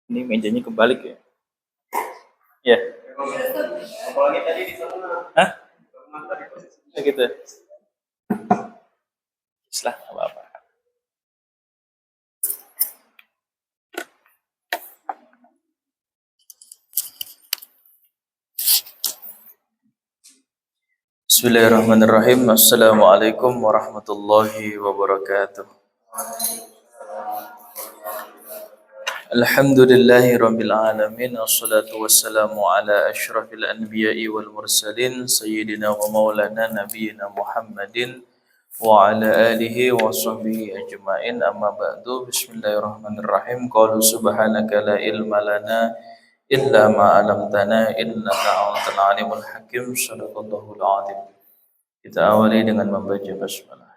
Ini mejanya kebalik ya? Iya. Apalagi tadi di sana. Hah? Ya gitu. Islah, apa-apa. Bismillahirrahmanirrahim. Assalamualaikum warahmatullahi wabarakatuh. Alhamdulillahi rabbil alamin. Wassalatu wassalamu ala asyrafil anbiya'i wal mursalin sayyidina wa maulana nabiyyina Muhammadin wa ala alihi wa sahbihi ajma'in. Amma ba'du. Bismillahirrahmanirrahim. Qalu subhanaka la ilma lana illa ma 'allamtana innaka antal alimul hakim. Shadaqallahul azim. Kita awali dengan membaca basmalah.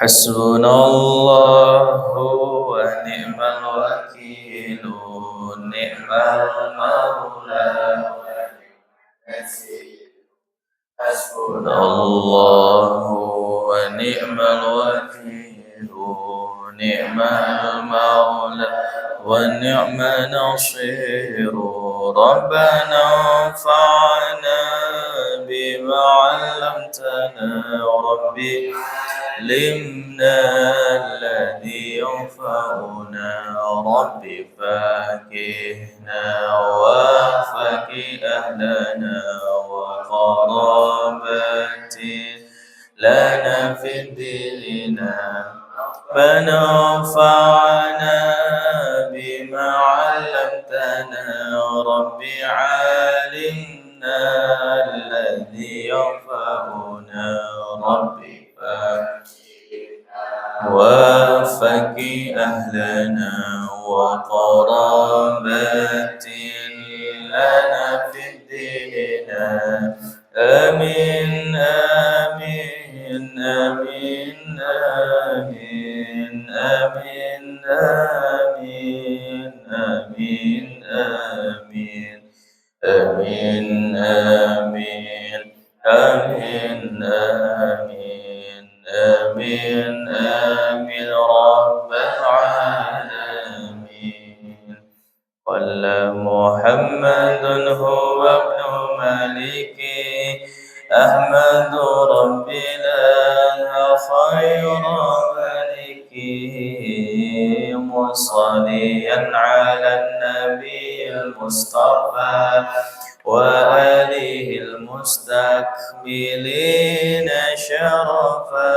Hasbunallahu wa ni'mal wakil, ni'mal maula wa ni'mal nasir. Hasbunallahu wa ni'mal wakil, ni'mal maula wa ni'mal nasir. Rabbana anfa'na bima 'allamtana rabbi علمنا الذي ينفعنا رب فاكهنا وفكه أهلنا وقرابات لنا في ديننا فنفعنا بما علمتنا رب علمنا الذي ينفعنا رب وفك أهلنا وقرابات لنا في ديننا آمين آمين آمين آمين آمين آمين آمين آمين آمين آمين آمين آمين آمين آمين رب العالمين. قال محمد هو ابن مالك أحمد ربنا خير مالك مصليا على النبي المصطفى وآله المستكملين شرفا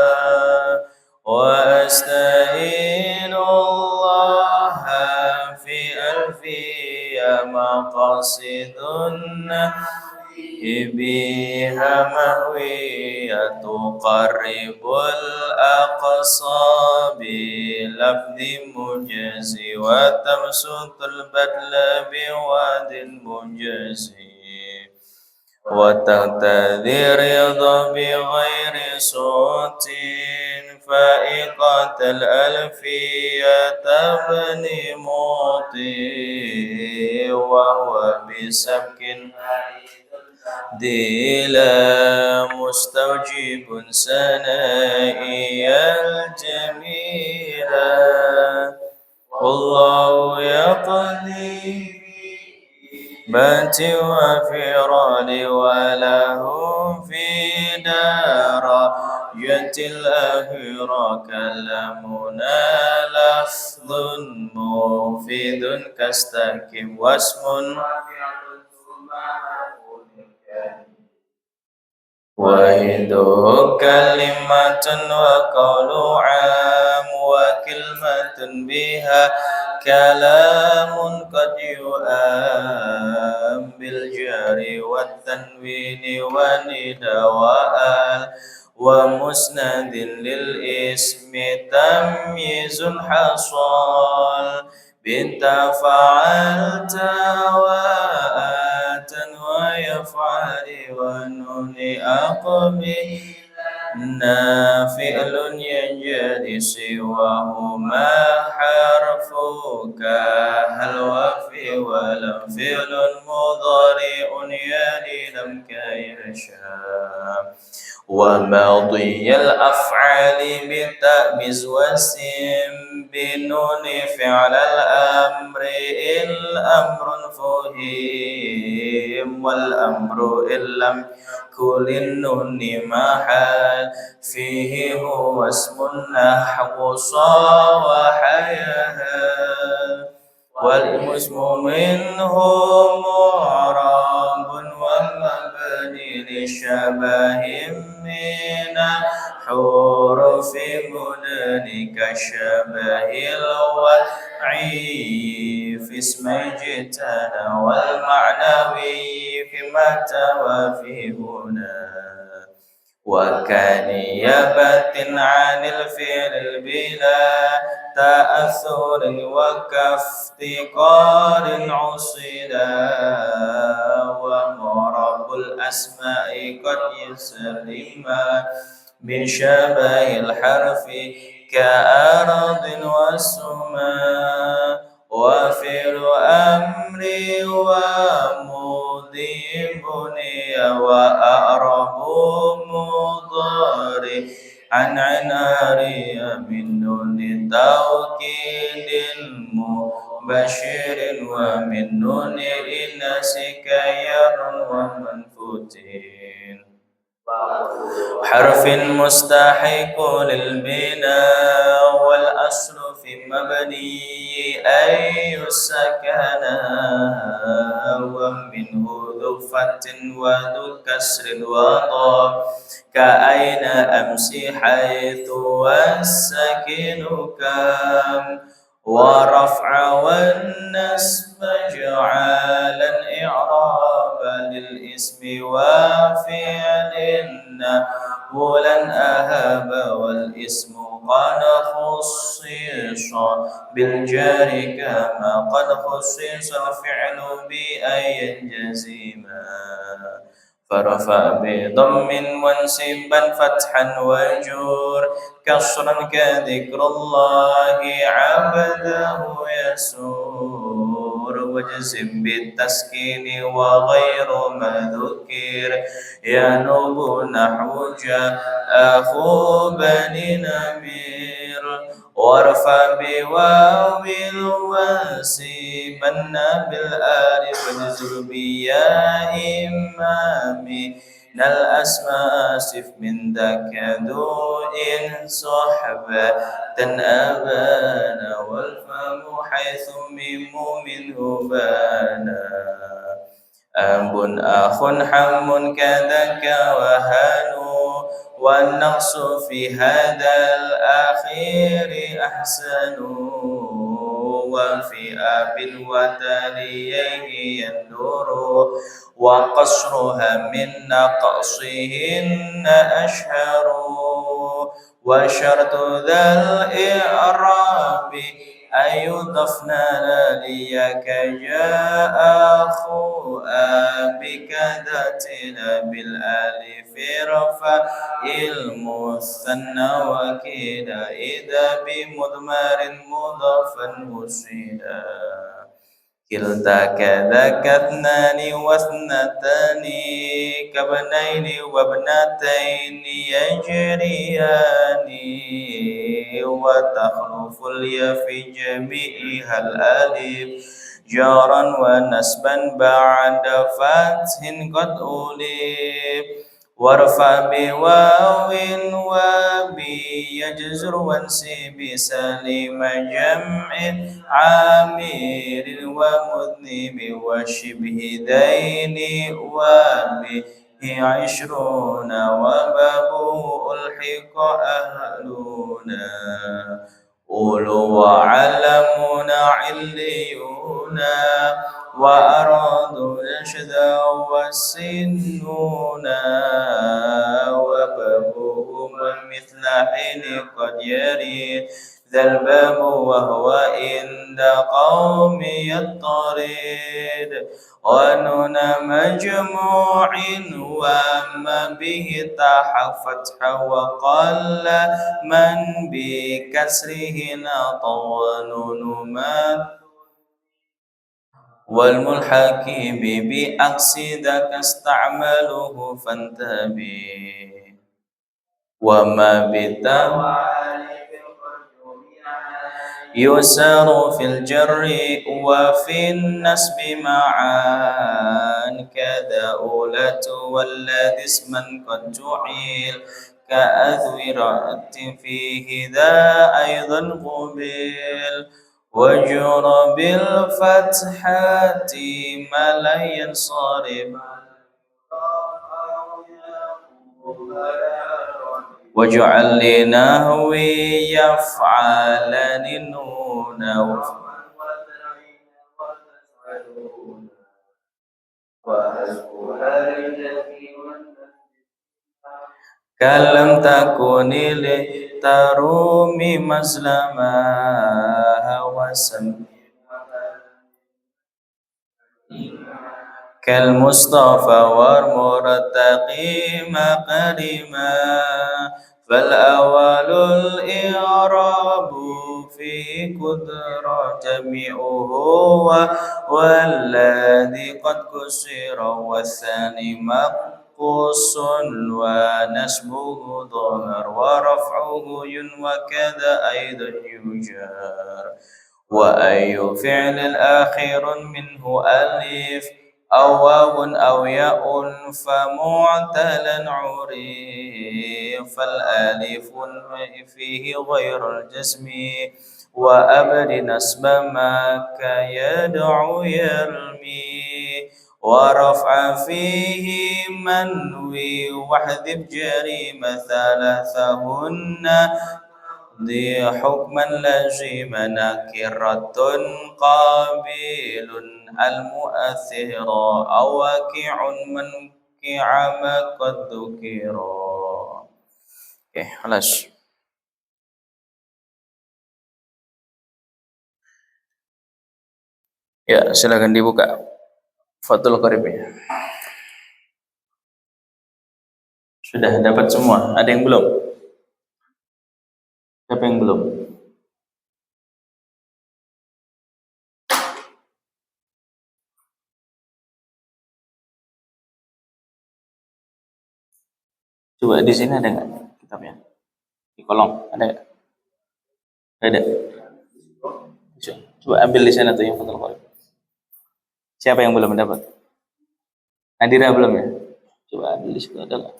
وأستعين الله في ألفية مقاصد بها مهوية تقرب الأقصى بلفظ مجزي وتمسك البدل بواد مجزي وتقتدي رضا بغير صوت فائقة الألفية تبني موطي وهو بسبك ديلا مستوجب سنائي الجميلة والله يقضي بات وفراد وله في درجة الآخرة كلامنا لفظ مفيد كاستكم واسم وحده كلمة وقول عام وكلمة بها كلام قد يؤام بالجار والتنوين وندى وآل ومسند للاسم تمييز حصل بنت فعلت وآتا ويفعل ونون أقبل فعل ينجلي سواهما حرف كهل وفي ولم فعل مضارع يلي لم كيشاء وماضي الأفعال بالتأميز والسم بالنون فعل الأمر الأمر فهم والأمر إن لم كل النون محل فيه هو اسم النحو وحياها والاسم منه معرب ومبني لشبه من حروف مدن كشبه الوضعي في اسم اجتنى والمعنوي في متى وفي هنا وكنيابة عن الفعل بلا تأثر وكافتقار عصلا ومعرب الأسماء قد يسلم من شبه الحرف كأرض والسماء وفعل أمر ومضي بني وأعرب مضارع عن عناري من نون توكيد مبشر ومن نون إنس كير ومنفوتين حرف مستحق للبناء والأصل في مبني أي السكن ومنه ذو فتح وذو كسر وضاء كأين أمس حيث والسكن كم ورفع والنسب جعالا إعرابا للاسم وفعل ولا أهاب والاسم قد خصص بالجار كما قد خصص الفعل بأي جزيما فرفع بضم وانسبا فتحا وجور كسرا كذكر الله عبده يسور وجزم بالتسكين وغير ما ذكر ينوب نحو جاء أخو بني نمير وارفع بواو وانسبن بالآلف واجزر بياء إمامي من الأسماء سف من ذاك ذو إن صحبة أبانا والفم حيث ميم منه بانا أب أخ حم كذاك وهانو والنقص في هذا الأخير أحسن وفي أب وتاليه يندر وقصرها من نقصهن أشهر وشرط ذا الإعراب أن يضفنا ليك جاء أخو أبك ذاتنا بالألف رفع المثنى وكيدا إذا بمضمر مضافا مسيدا كلتا كذاك اثنان واثنتان كابنين وابنتين يجريان وتخلف الياء في جميعها الألف جارا ونسبا بعد فتح قد أولف وارفع بواو وبيجزر وانسب سليم جمع عامر ومذنب وشبه ذين وبه عشرون وبابه ألحق أهلنا أولو وعلمون عليون وأرادوا الشذا والسنون وبابهما مثل حين قد يري ذا الباب وهو عند قوم يضطرد ونون مجموع وما به تحت فتح وقل من بكسره نطى نون مات والملحق بأقص ذاك استعمله فانتبه وما بالتوالي يسار في الجر وفي النسب معا كذا أولة والذي اسما قد جعل كأذورة فيه ذا أيضا قبل وجر بالفتحة ما لا ينصرف واجعل لنهوي يفعلن النون كلم تكن لترومي مسلما وسم كالمصطفى والمرتقي مقدما فالأول الإعراب في قدرة جميعه والذي قد كسر والثاني مقص ونسبه ظهر ورفعه وكذا أيضا يجار وأي فعل آخر منه ألف أو واو أو ياء فمعتلا عرف فالألف فيه غير الجسم وأبد نسب ما كيدعو يرمي ورفع فيه منوي واحذف جريم ثلاثهن ذي حكما لزم نكرة قابل المؤثر أو واقع منكع ما قد ذكر. Oke, خلاص. Ya, silakan dibuka Fathul Qoribnya. Sudah dapat semua? Ada yang belum? Siapa yang belum? Coba di sini ada nggak kitabnya? Di kolom ada nggak? Ada. Coba ambil di sana tuh yang Fathul Qorib. Siapa yang belum dapat? Nadira belum ya? Coba ambil di situ ada nggak?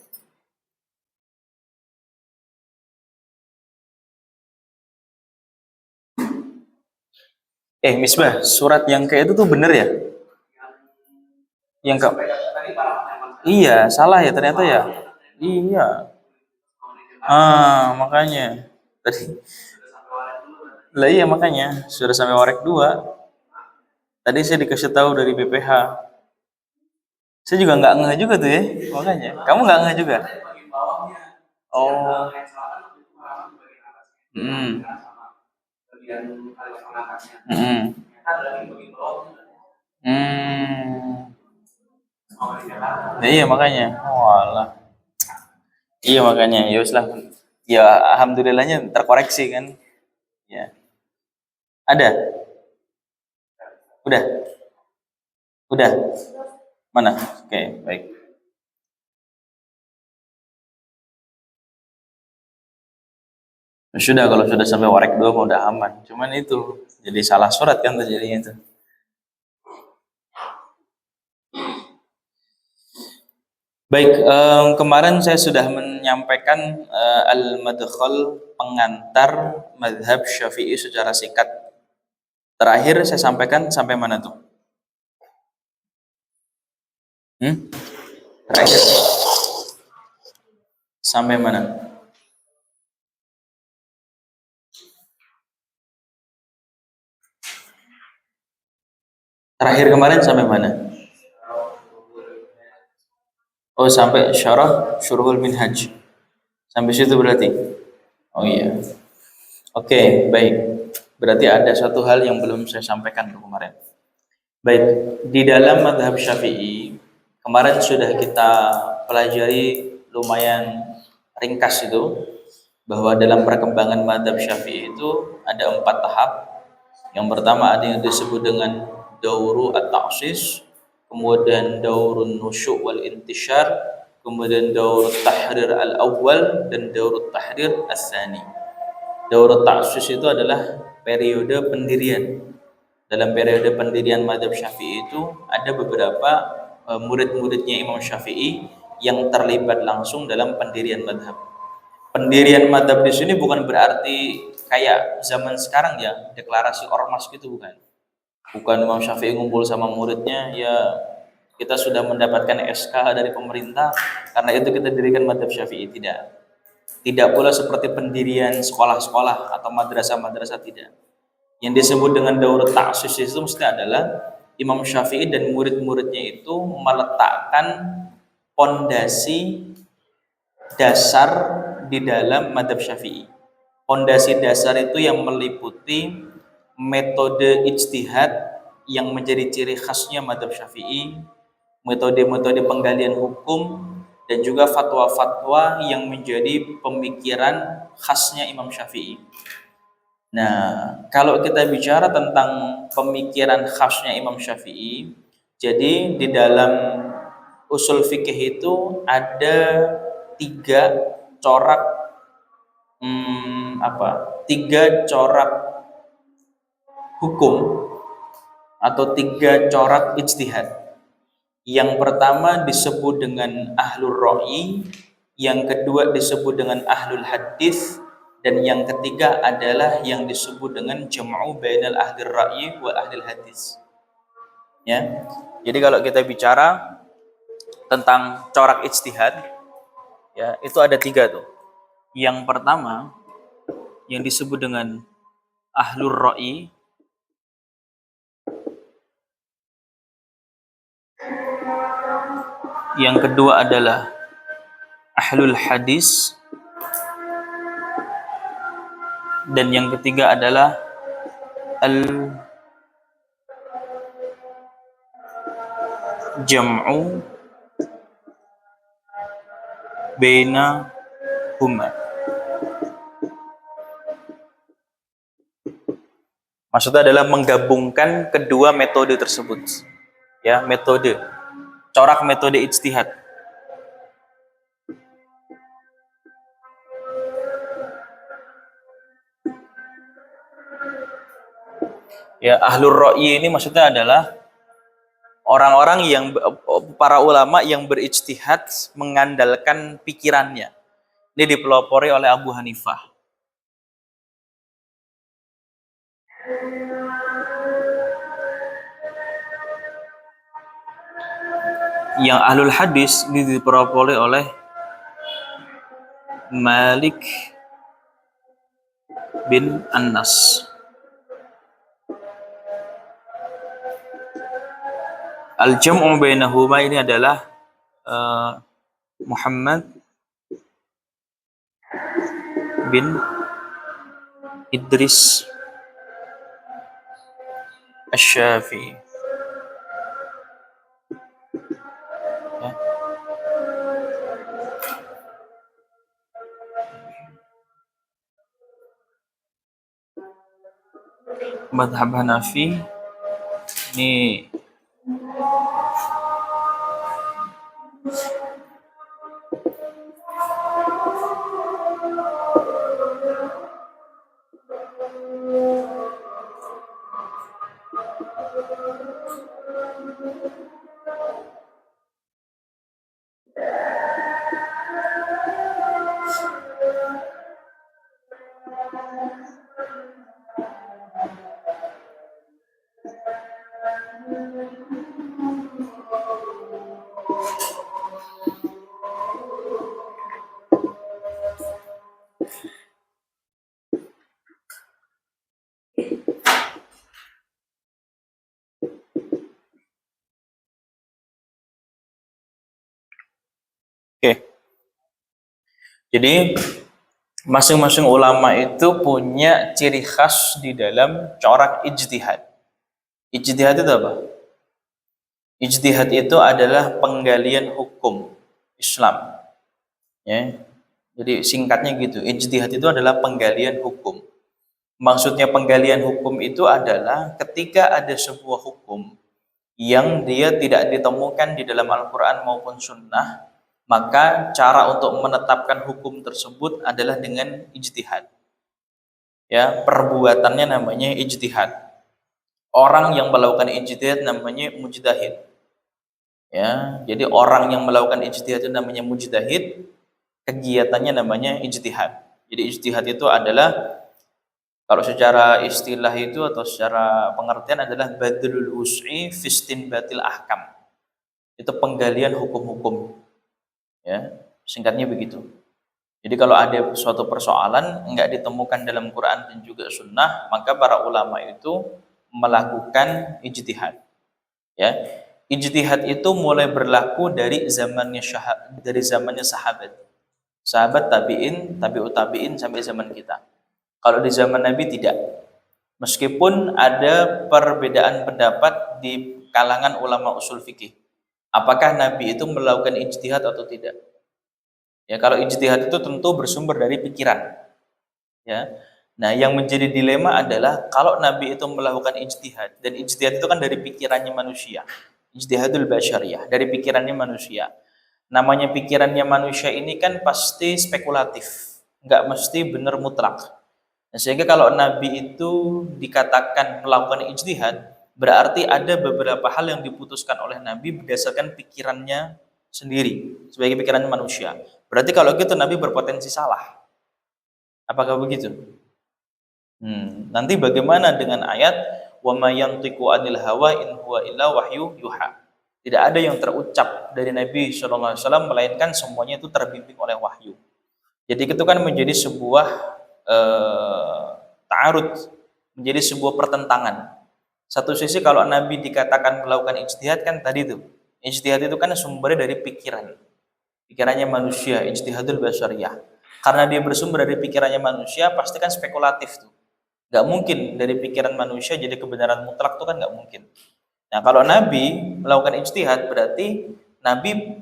Misbah, surat yang kayak itu tuh bener ya? Yang ke Iya, salah ya ternyata ya. Iya. Makanya. Tadi lah iya makanya sudah sampai warek 2. Tadi saya dikasih tahu dari BPH. Saya juga nggak ngeh juga tuh ya, makanya. Kamu nggak ngeh juga? Oh. Hmm. Hmm. Ya, iya makanya. Walah. Iya makanya. Ya wis lah. Ya alhamdulillahnya terkoreksi kan. Ya. Ada? Udah? Udah? Mana? Oke, baik. Sudah kalau sudah sampai warek 2 udah aman. Cuman itu jadi salah surat kan terjadinya itu. Baik, kemarin saya sudah menyampaikan al-madkhal pengantar mazhab Syafi'i secara singkat. Terakhir saya sampaikan sampai mana tuh? Terakhir sampai mana? Terakhir kemarin sampai mana? Oh, sampai syuruhul minhaj. Sampai situ berarti. Oh iya. Oke, baik. Berarti ada satu hal yang belum saya sampaikan kemarin. Baik, di dalam mazhab Syafi'i kemarin sudah kita pelajari lumayan ringkas itu bahwa dalam perkembangan mazhab Syafi'i itu ada 4 tahap. Yang pertama ada yang disebut dengan dauru at-ta'sis, kemudian daurun nusyu' wal intishar, kemudian daurut tahrir al-awwal dan daurut tahrir as-tsani. Daurah ta'sis itu adalah periode pendirian. Dalam periode pendirian mazhab Syafi'i itu ada beberapa murid-muridnya Imam Syafi'i yang terlibat langsung dalam pendirian mazhab. Pendirian mazhab di sini bukan berarti kayak zaman sekarang ya, deklarasi ormas gitu, bukan. Bukan Imam Syafi'i ngumpul sama muridnya, ya kita sudah mendapatkan SK dari pemerintah, karena itu kita dirikan mazhab Syafi'i. Tidak. Tidak pula seperti pendirian sekolah-sekolah atau madrasah-madrasah, tidak. Yang disebut dengan daurah ta'sis itu mesti adalah Imam Syafi'i dan murid-muridnya itu meletakkan pondasi dasar di dalam madhab Syafi'i. Pondasi dasar itu yang meliputi metode ijtihad yang menjadi ciri khasnya madhab Syafi'i, metode-metode penggalian hukum, dan juga fatwa-fatwa yang menjadi pemikiran khasnya Imam Syafi'i. Nah, kalau kita bicara tentang pemikiran khasnya Imam Syafi'i, jadi di dalam usul fikih itu ada tiga corak tiga corak hukum atau tiga corak ijtihad. Yang pertama disebut dengan ahlul ra'i, yang kedua disebut dengan ahlul hadis, dan yang ketiga adalah yang disebut dengan jam'u bainal ahlil ra'i wa ahlil hadis. Ya. Jadi kalau kita bicara tentang corak ijtihad, ya, itu ada tiga tuh. Yang pertama yang disebut dengan ahlul ra'i, yang kedua adalah ahlul hadis, dan yang ketiga adalah al-jam'u bainahuma. Maksudnya adalah menggabungkan kedua metode tersebut. Ya, metode. Corak metode ijtihad. Ya, ahlur ra'i ini maksudnya adalah orang-orang yang, para ulama yang berijtihad mengandalkan pikirannya. Ini dipelopori oleh Abu Hanifah. Yang ahlul hadis ini dipelopori oleh Malik bin Anas. Al-jam'u bainahuma ini adalah Muhammad bin Idris Asy-Syafi'i. Ya. Madhab Hanafi ini oke. Jadi masing-masing ulama itu punya ciri khas di dalam corak ijtihad. Ijtihad itu apa? Ijtihad itu adalah penggalian hukum Islam. Ya. Jadi singkatnya gitu, ijtihad itu adalah penggalian hukum. Maksudnya penggalian hukum itu adalah ketika ada sebuah hukum yang dia tidak ditemukan di dalam Al-Quran maupun Sunnah, maka cara untuk menetapkan hukum tersebut adalah dengan ijtihad. Ya, perbuatannya namanya ijtihad. Orang yang melakukan ijtihad namanya mujtahid. Ya, jadi orang yang melakukan ijtihad itu namanya mujtahid, kegiatannya namanya ijtihad. Jadi ijtihad itu adalah kalau secara istilah itu atau secara pengertian adalah badlul wus'i fi istinbatil ahkam. Itu penggalian hukum-hukum, ya. Singkatnya begitu. Jadi kalau ada suatu persoalan enggak ditemukan dalam Quran dan juga sunnah, maka para ulama itu melakukan ijtihad. Ya. Ijtihad itu mulai berlaku dari zamannya sahabat. Sahabat tabi'in, tabi'ut tabi'in sampai zaman kita. Kalau di zaman Nabi tidak. Meskipun ada perbedaan pendapat di kalangan ulama usul fikih. Apakah Nabi itu melakukan ijtihad atau tidak? Ya, kalau ijtihad itu tentu bersumber dari pikiran. Ya. Nah, yang menjadi dilema adalah kalau Nabi itu melakukan ijtihad, dan ijtihad itu kan dari pikirannya manusia. Ijtihadul basyariyah, dari pikirannya manusia. Namanya pikirannya manusia ini kan pasti spekulatif, nggak mesti benar mutlak. Nah, sehingga kalau Nabi itu dikatakan melakukan ijtihad, berarti ada beberapa hal yang diputuskan oleh Nabi berdasarkan pikirannya sendiri, sebagai pikirannya manusia. Berarti kalau gitu Nabi berpotensi salah. Apakah begitu? Nanti bagaimana dengan ayat wa may yantiqu 'anil hawa in huwa illa wahyu yuha. Tidak ada yang terucap dari Nabi sallallahu alaihi wasallam melainkan semuanya itu terbimbing oleh wahyu. Jadi itu kan menjadi sebuah ta'arud, menjadi sebuah pertentangan. Satu sisi kalau Nabi dikatakan melakukan ijtihad kan tadi tuh. Ijtihad itu kan sumbernya dari pikiran. Pikirannya manusia, ijtihadul basyariyah. Karena dia bersumber dari pikirannya manusia, pasti kan spekulatif tuh. Gak mungkin dari pikiran manusia jadi kebenaran mutlak itu kan gak mungkin. Nah, kalau Nabi melakukan ijtihad berarti Nabi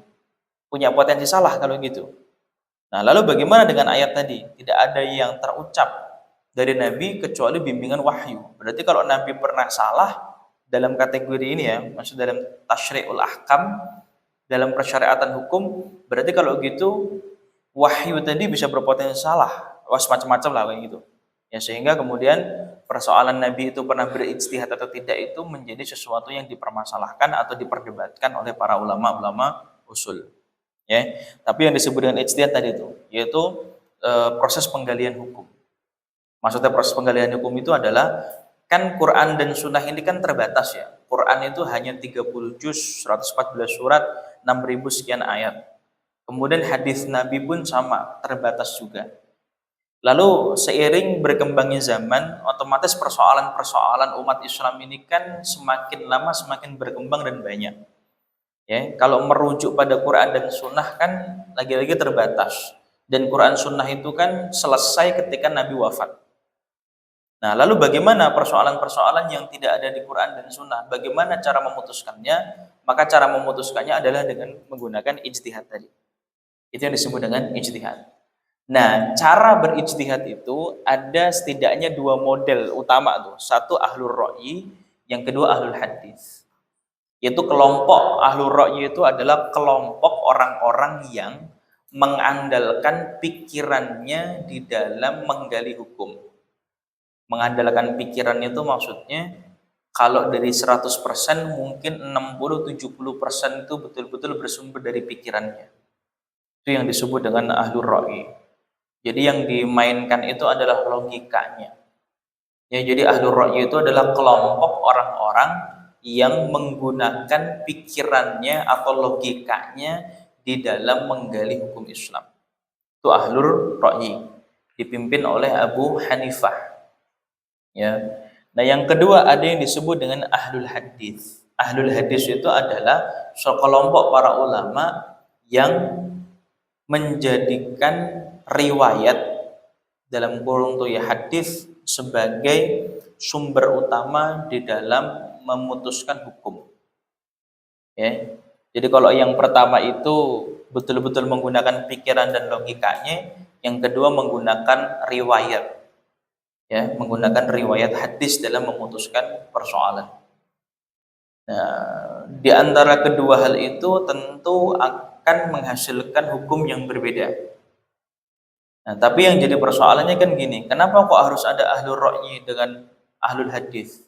punya potensi salah kalau gitu. Nah, lalu bagaimana dengan ayat tadi? Tidak ada yang terucap dari Nabi kecuali bimbingan wahyu. Berarti kalau Nabi pernah salah dalam kategori ini ya, maksud dalam tasyri'ul ahkam, dalam persyariatan hukum, berarti kalau gitu wahyu tadi bisa berpotensi salah. Wah, macam-macam lah kayak gitu. Ya, sehingga kemudian persoalan Nabi itu pernah berijtihad atau tidak itu menjadi sesuatu yang dipermasalahkan atau diperdebatkan oleh para ulama-ulama usul. Ya, tapi yang disebut dengan ijtihad tadi itu, yaitu proses penggalian hukum. Maksudnya proses penggalian hukum itu adalah kan Quran dan Sunnah ini kan terbatas ya. Quran itu hanya 30 juz, 114 surat, 6.000 sekian ayat. Kemudian hadis Nabi pun sama, terbatas juga. Lalu seiring berkembangnya zaman, otomatis persoalan-persoalan umat Islam ini kan semakin lama semakin berkembang dan banyak. Ya, kalau merujuk pada Quran dan Sunnah kan lagi-lagi terbatas. Dan Quran Sunnah itu kan selesai ketika Nabi wafat. Nah, lalu bagaimana persoalan-persoalan yang tidak ada di Quran dan Sunnah? Bagaimana cara memutuskannya? Maka cara memutuskannya adalah dengan menggunakan ijtihad tadi. Itu yang disebut dengan ijtihad. Nah, cara berijtihad itu ada setidaknya dua model utama tuh. Satu ahlur ra'yi, yang kedua ahlul hadis. Yaitu kelompok ahlur ra'yi itu adalah kelompok orang-orang yang mengandalkan pikirannya di dalam menggali hukum. Mengandalkan pikirannya itu maksudnya kalau dari 100% mungkin 60-70% itu betul-betul bersumber dari pikirannya. Itu yang disebut dengan ahlur ra'yi. Jadi yang dimainkan itu adalah logikanya. Ya, jadi ahlur ra'yi itu adalah kelompok orang-orang yang menggunakan pikirannya atau logikanya di dalam menggali hukum Islam. Itu ahlur ra'yi, dipimpin oleh Abu Hanifah. Ya. Nah, yang kedua ada yang disebut dengan ahlul hadis. Ahlul hadis itu adalah sekelompok para ulama yang menjadikan riwayat dalam kurung tuh ya hadis sebagai sumber utama di dalam memutuskan hukum. Ya. Jadi kalau yang pertama itu betul-betul menggunakan pikiran dan logikanya, yang kedua menggunakan riwayat. Ya, menggunakan riwayat hadis dalam memutuskan persoalan. Nah, di antara kedua hal itu tentu akan menghasilkan hukum yang berbeda. Nah, tapi yang jadi persoalannya kan gini, kenapa kok harus ada ahlul ra'yi dengan ahlul hadis?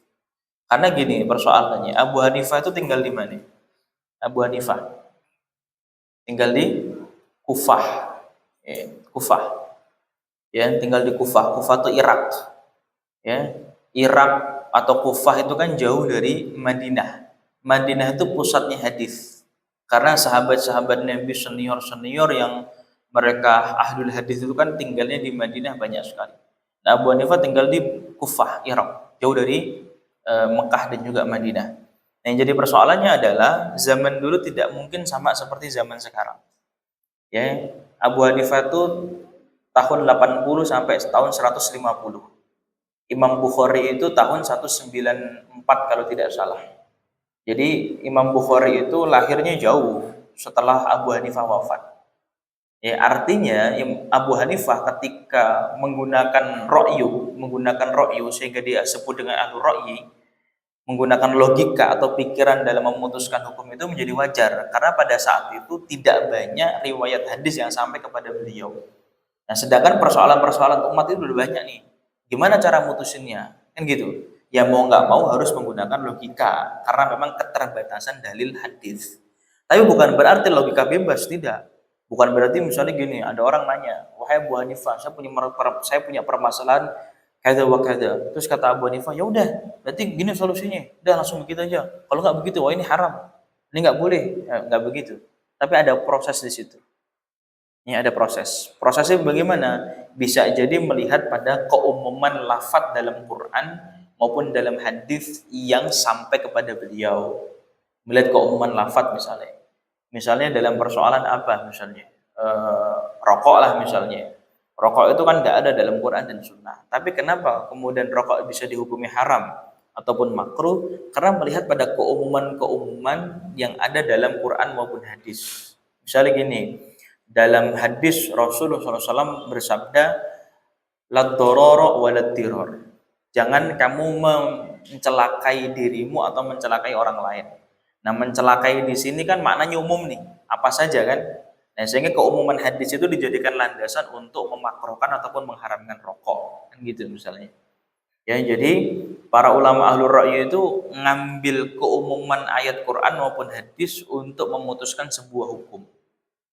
Karena gini persoalannya, Abu Hanifah itu tinggal di mana? Abu Hanifah tinggal di Kufah. Kufah. Ya, tinggal di Kufah. Kufah itu Irak. Ya. Irak atau Kufah itu kan jauh dari Madinah. Madinah itu pusatnya hadis. Karena sahabat-sahabat Nabi senior-senior yang mereka ahlul hadis itu kan tinggalnya di Madinah banyak sekali. Nah, Abu Hanifah tinggal di Kufah, Irak, jauh dari Mekah dan juga Madinah. Nah, yang jadi persoalannya adalah zaman dulu tidak mungkin sama seperti zaman sekarang. Ya, Abu Hanifah itu tahun 80 sampai tahun 150. Imam Bukhari itu tahun 194 kalau tidak salah. Jadi Imam Bukhari itu lahirnya jauh setelah Abu Hanifah wafat. Ya, artinya Abu Hanifah ketika menggunakan ra'yu sehingga dia sebut dengan ahlu ra'yi, menggunakan logika atau pikiran dalam memutuskan hukum itu menjadi wajar karena pada saat itu tidak banyak riwayat hadis yang sampai kepada beliau. Nah, sedangkan persoalan-persoalan umat itu udah banyak nih. Gimana cara mutusinnya? Kan gitu. Ya mau nggak mau harus menggunakan logika karena memang keterbatasan dalil hadis. Tapi bukan berarti logika bebas, tidak. Bukan berarti misalnya gini, ada orang nanya, wahai Abu Hanifah, saya punya permasalahan kada wa kada. Terus kata Abu Hanifah, ya udah, berarti gini solusinya. Udah langsung begitu aja. Kalau nggak begitu, wah ini haram. Ini nggak boleh. Ya, nggak begitu. Tapi ada proses di situ. Ini ada proses. Prosesnya bagaimana? Bisa jadi melihat pada keumuman lafaz dalam Quran maupun dalam hadis yang sampai kepada beliau. Melihat keumuman lafaz misalnya. Misalnya dalam persoalan apa misalnya? Rokok lah misalnya. Rokok itu kan tidak ada dalam Quran dan Sunnah. Tapi kenapa kemudian rokok bisa dihukumi haram ataupun makruh? Karena melihat pada keumuman-keumuman yang ada dalam Quran maupun hadis. Misalnya gini, dalam hadis Rasulullah SAW bersabda, la dororo walatiror. Jangan kamu mencelakai dirimu atau mencelakai orang lain. Nah, mencelakai di sini kan maknanya umum nih, apa saja kan? Nah, sehingga keumuman hadis itu dijadikan landasan untuk memakruhkan ataupun mengharamkan rokok, kan gitu misalnya. Ya, jadi para ulama ahlur ra'yi itu ngambil keumuman ayat Quran maupun hadis untuk memutuskan sebuah hukum.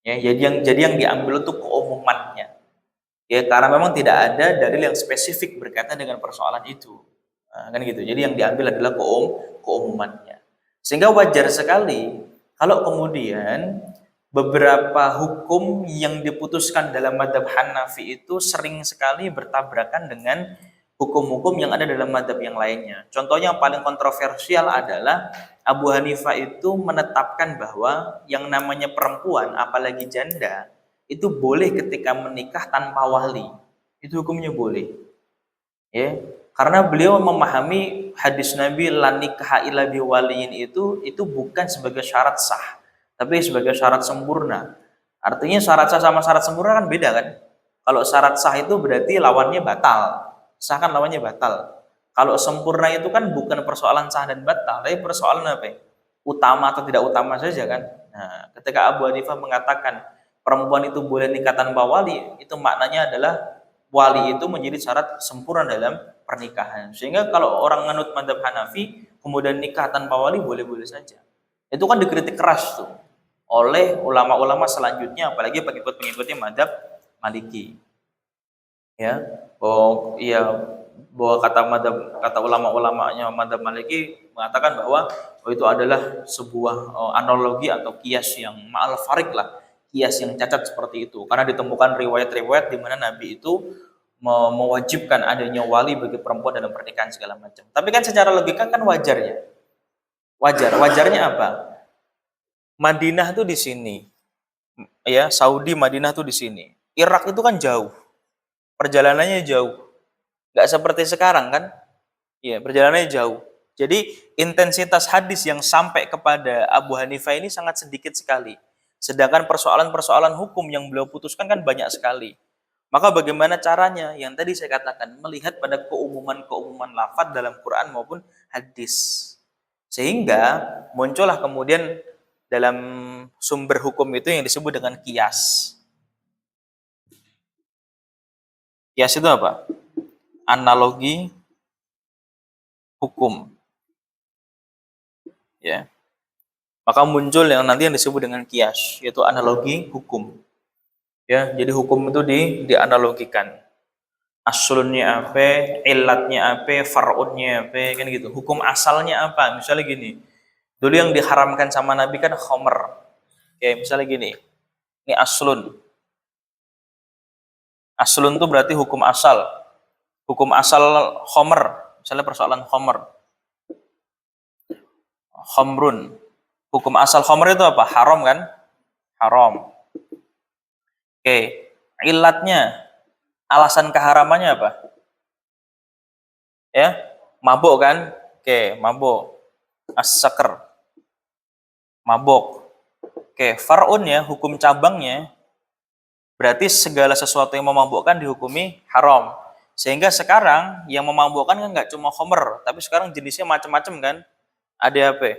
Ya, jadi yang diambil itu keumumannya. Ya, karena memang tidak ada dalil yang spesifik berkaitan dengan persoalan itu. Nah, kan gitu. Jadi yang diambil adalah keumumannya. Sehingga wajar sekali kalau kemudian beberapa hukum yang diputuskan dalam madhab Hanafi itu sering sekali bertabrakan dengan hukum-hukum yang ada dalam madhab yang lainnya. Contohnya yang paling kontroversial adalah Abu Hanifah itu menetapkan bahwa yang namanya perempuan, apalagi janda, itu boleh ketika menikah tanpa wali. Itu hukumnya boleh. Ya, karena beliau memahami hadis Nabi la nikaha illa biwaliyin itu bukan sebagai syarat sah, tapi sebagai syarat sempurna. Artinya syarat sah sama syarat sempurna kan beda kan? Kalau syarat sah itu berarti lawannya batal. Sah kan lawannya batal. Kalau sempurna itu kan bukan persoalan sah dan batal, tapi persoalan apa? Utama atau tidak utama saja kan? Nah, ketika Abu Hanifah mengatakan perempuan itu boleh nikah tanpa wali, itu maknanya adalah wali itu menjadi syarat sempurna dalam pernikahan. Sehingga kalau orang nganut madhab Hanafi, kemudian nikah tanpa wali boleh-boleh saja. Itu kan dikritik keras tuh oleh ulama-ulama selanjutnya, apalagi pengikut-pengikutnya madhab Maliki. Ya, oh iya, bahwa kata ulama-ulamanya madhab Maliki mengatakan bahwa itu adalah sebuah analogi atau kias yang ma'al farik lah, kias yang cacat seperti itu karena ditemukan riwayat-riwayat di mana Nabi itu mewajibkan adanya wali bagi perempuan dalam pernikahan segala macam. Tapi kan secara logika kan wajar ya. Wajarnya apa? Madinah tuh di sini. Ya, Saudi Madinah tuh di sini. Irak itu kan jauh. Perjalanannya jauh. Nggak seperti sekarang kan? Iya, perjalanannya jauh. Jadi intensitas hadis yang sampai kepada Abu Hanifah ini sangat sedikit sekali. Sedangkan persoalan-persoalan hukum yang beliau putuskan kan banyak sekali. Maka bagaimana caranya? Yang tadi saya katakan, melihat pada keumuman-keumuman lafaz dalam Quran maupun hadis. Sehingga muncullah kemudian dalam sumber hukum itu yang disebut dengan kias. Kias itu apa? Analogi hukum. Ya. Maka muncul yang nanti yang disebut dengan kias, yaitu analogi hukum. Ya, jadi hukum itu dianalogikan. Aslunnya apa, ilatnya apa, far'unnya apa, kan gitu. Hukum asalnya apa? Misalnya gini. Dulu yang diharamkan sama Nabi kan khamr. Kayak misalnya gini. Ini aslun. Aslun itu berarti hukum asal. Hukum asal khamr. Misalnya persoalan khamr. Khamrun. Hukum asal khamr itu apa? Haram kan? Haram. Oke. Ilatnya, alasan keharamannya apa? Ya, mabuk kan? Oke, mabuk. As-sakr. Mabuk. Oke, far'unnya, hukum cabangnya, berarti segala sesuatu yang memabukkan dihukumi haram. Sehingga sekarang yang memabukkan kan nggak cuma khamr, tapi sekarang jenisnya macam-macam kan? Ada apa?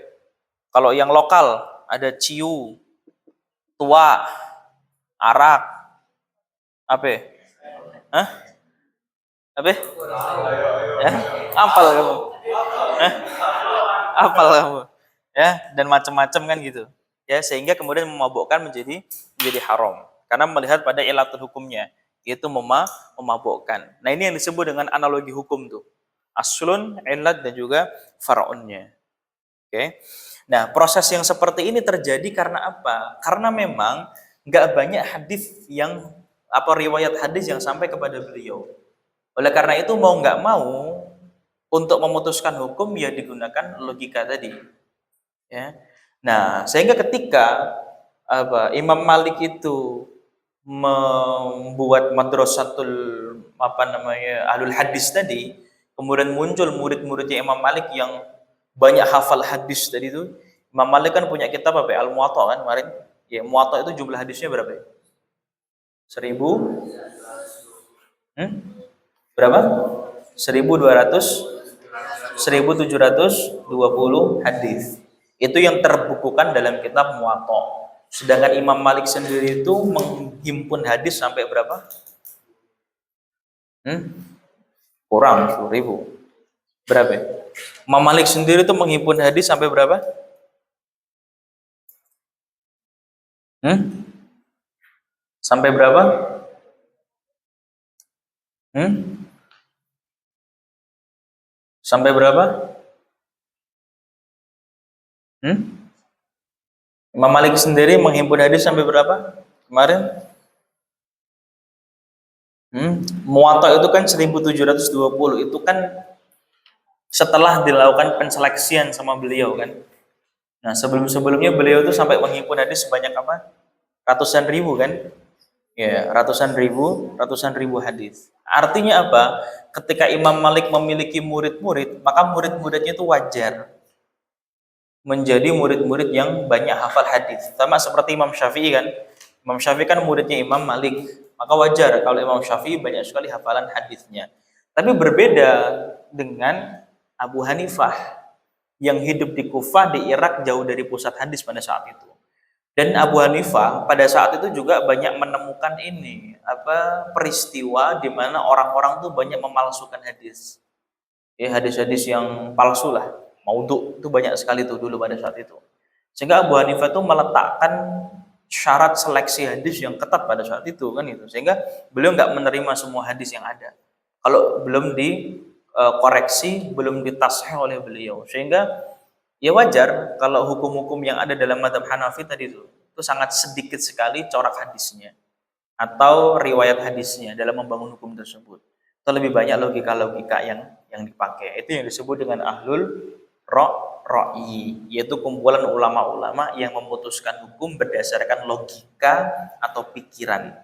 Kalau yang lokal, ada ciu, tua, arak, apa? Hah? Apa? Ya? Apal kamu? Hah? Apal kamu? Ya, dan macam-macam kan gitu. Ya, sehingga kemudian memabukkan menjadi haram. Karena melihat pada ilatul hukumnya, yaitu memabukkan. Nah, ini yang disebut dengan analogi hukum tuh. Aslun, ilat, dan juga far'unnya. Oke. Nah, proses yang seperti ini terjadi karena apa? Karena memang nggak banyak hadis yang riwayat hadis yang sampai kepada beliau. Oleh karena itu mau nggak mau untuk memutuskan hukum ya digunakan logika tadi. Ya. Nah, sehingga ketika Imam Malik itu membuat madrasatul ahlul hadis tadi, kemudian muncul murid-muridnya Imam Malik yang banyak hafal hadis tadi itu. Imam Malik kan punya kitab apa? Al-Muwatta kan kemarin. Ya, Muwatta itu jumlah hadisnya berapa? 1000 berapa? 1200 1720 hadis. Itu yang terbukukan dalam kitab Muwatta. Sedangkan Imam Malik sendiri itu menghimpun hadis sampai berapa? Kurang 10.000. Berapa? Imam Malik sendiri itu menghimpun hadis sampai berapa? Sampai berapa? Sampai berapa? Imam Malik sendiri menghimpun hadis sampai berapa kemarin? Muwatta itu kan 1720. Itu kan setelah dilakukan penseleksian sama beliau kan. Nah, sebelum-sebelumnya beliau itu sampai menghimpun hadis sebanyak apa? Ratusan ribu kan? Ya, ratusan ribu hadis. Artinya apa? Ketika Imam Malik memiliki murid-murid, maka murid-muridnya itu wajar menjadi murid-murid yang banyak hafal hadis. Sama seperti Imam Syafi'i kan. Imam Syafi'i kan muridnya Imam Malik. Maka wajar kalau Imam Syafi'i banyak sekali hafalan hadisnya. Tapi berbeda dengan Abu Hanifah yang hidup di Kufah di Irak jauh dari pusat hadis pada saat itu. Dan Abu Hanifah pada saat itu juga banyak menemukan peristiwa di mana orang-orang tuh banyak memalsukan hadis. Ya, hadis-hadis yang palsu lah. Maudhu itu banyak sekali tuh dulu pada saat itu. Sehingga Abu Hanifah itu meletakkan syarat seleksi hadis yang ketat pada saat itu kan itu. Sehingga beliau nggak menerima semua hadis yang ada. Kalau belum dikoreksi, belum ditashih oleh beliau. Sehingga ya wajar kalau hukum-hukum yang ada dalam mazhab Hanafi tadi itu sangat sedikit sekali corak hadisnya atau riwayat hadisnya dalam membangun hukum tersebut. Itu lebih banyak logika-logika yang dipakai. Itu yang disebut dengan ahlul ra'yi, yaitu kumpulan ulama-ulama yang memutuskan hukum berdasarkan logika atau pikiran.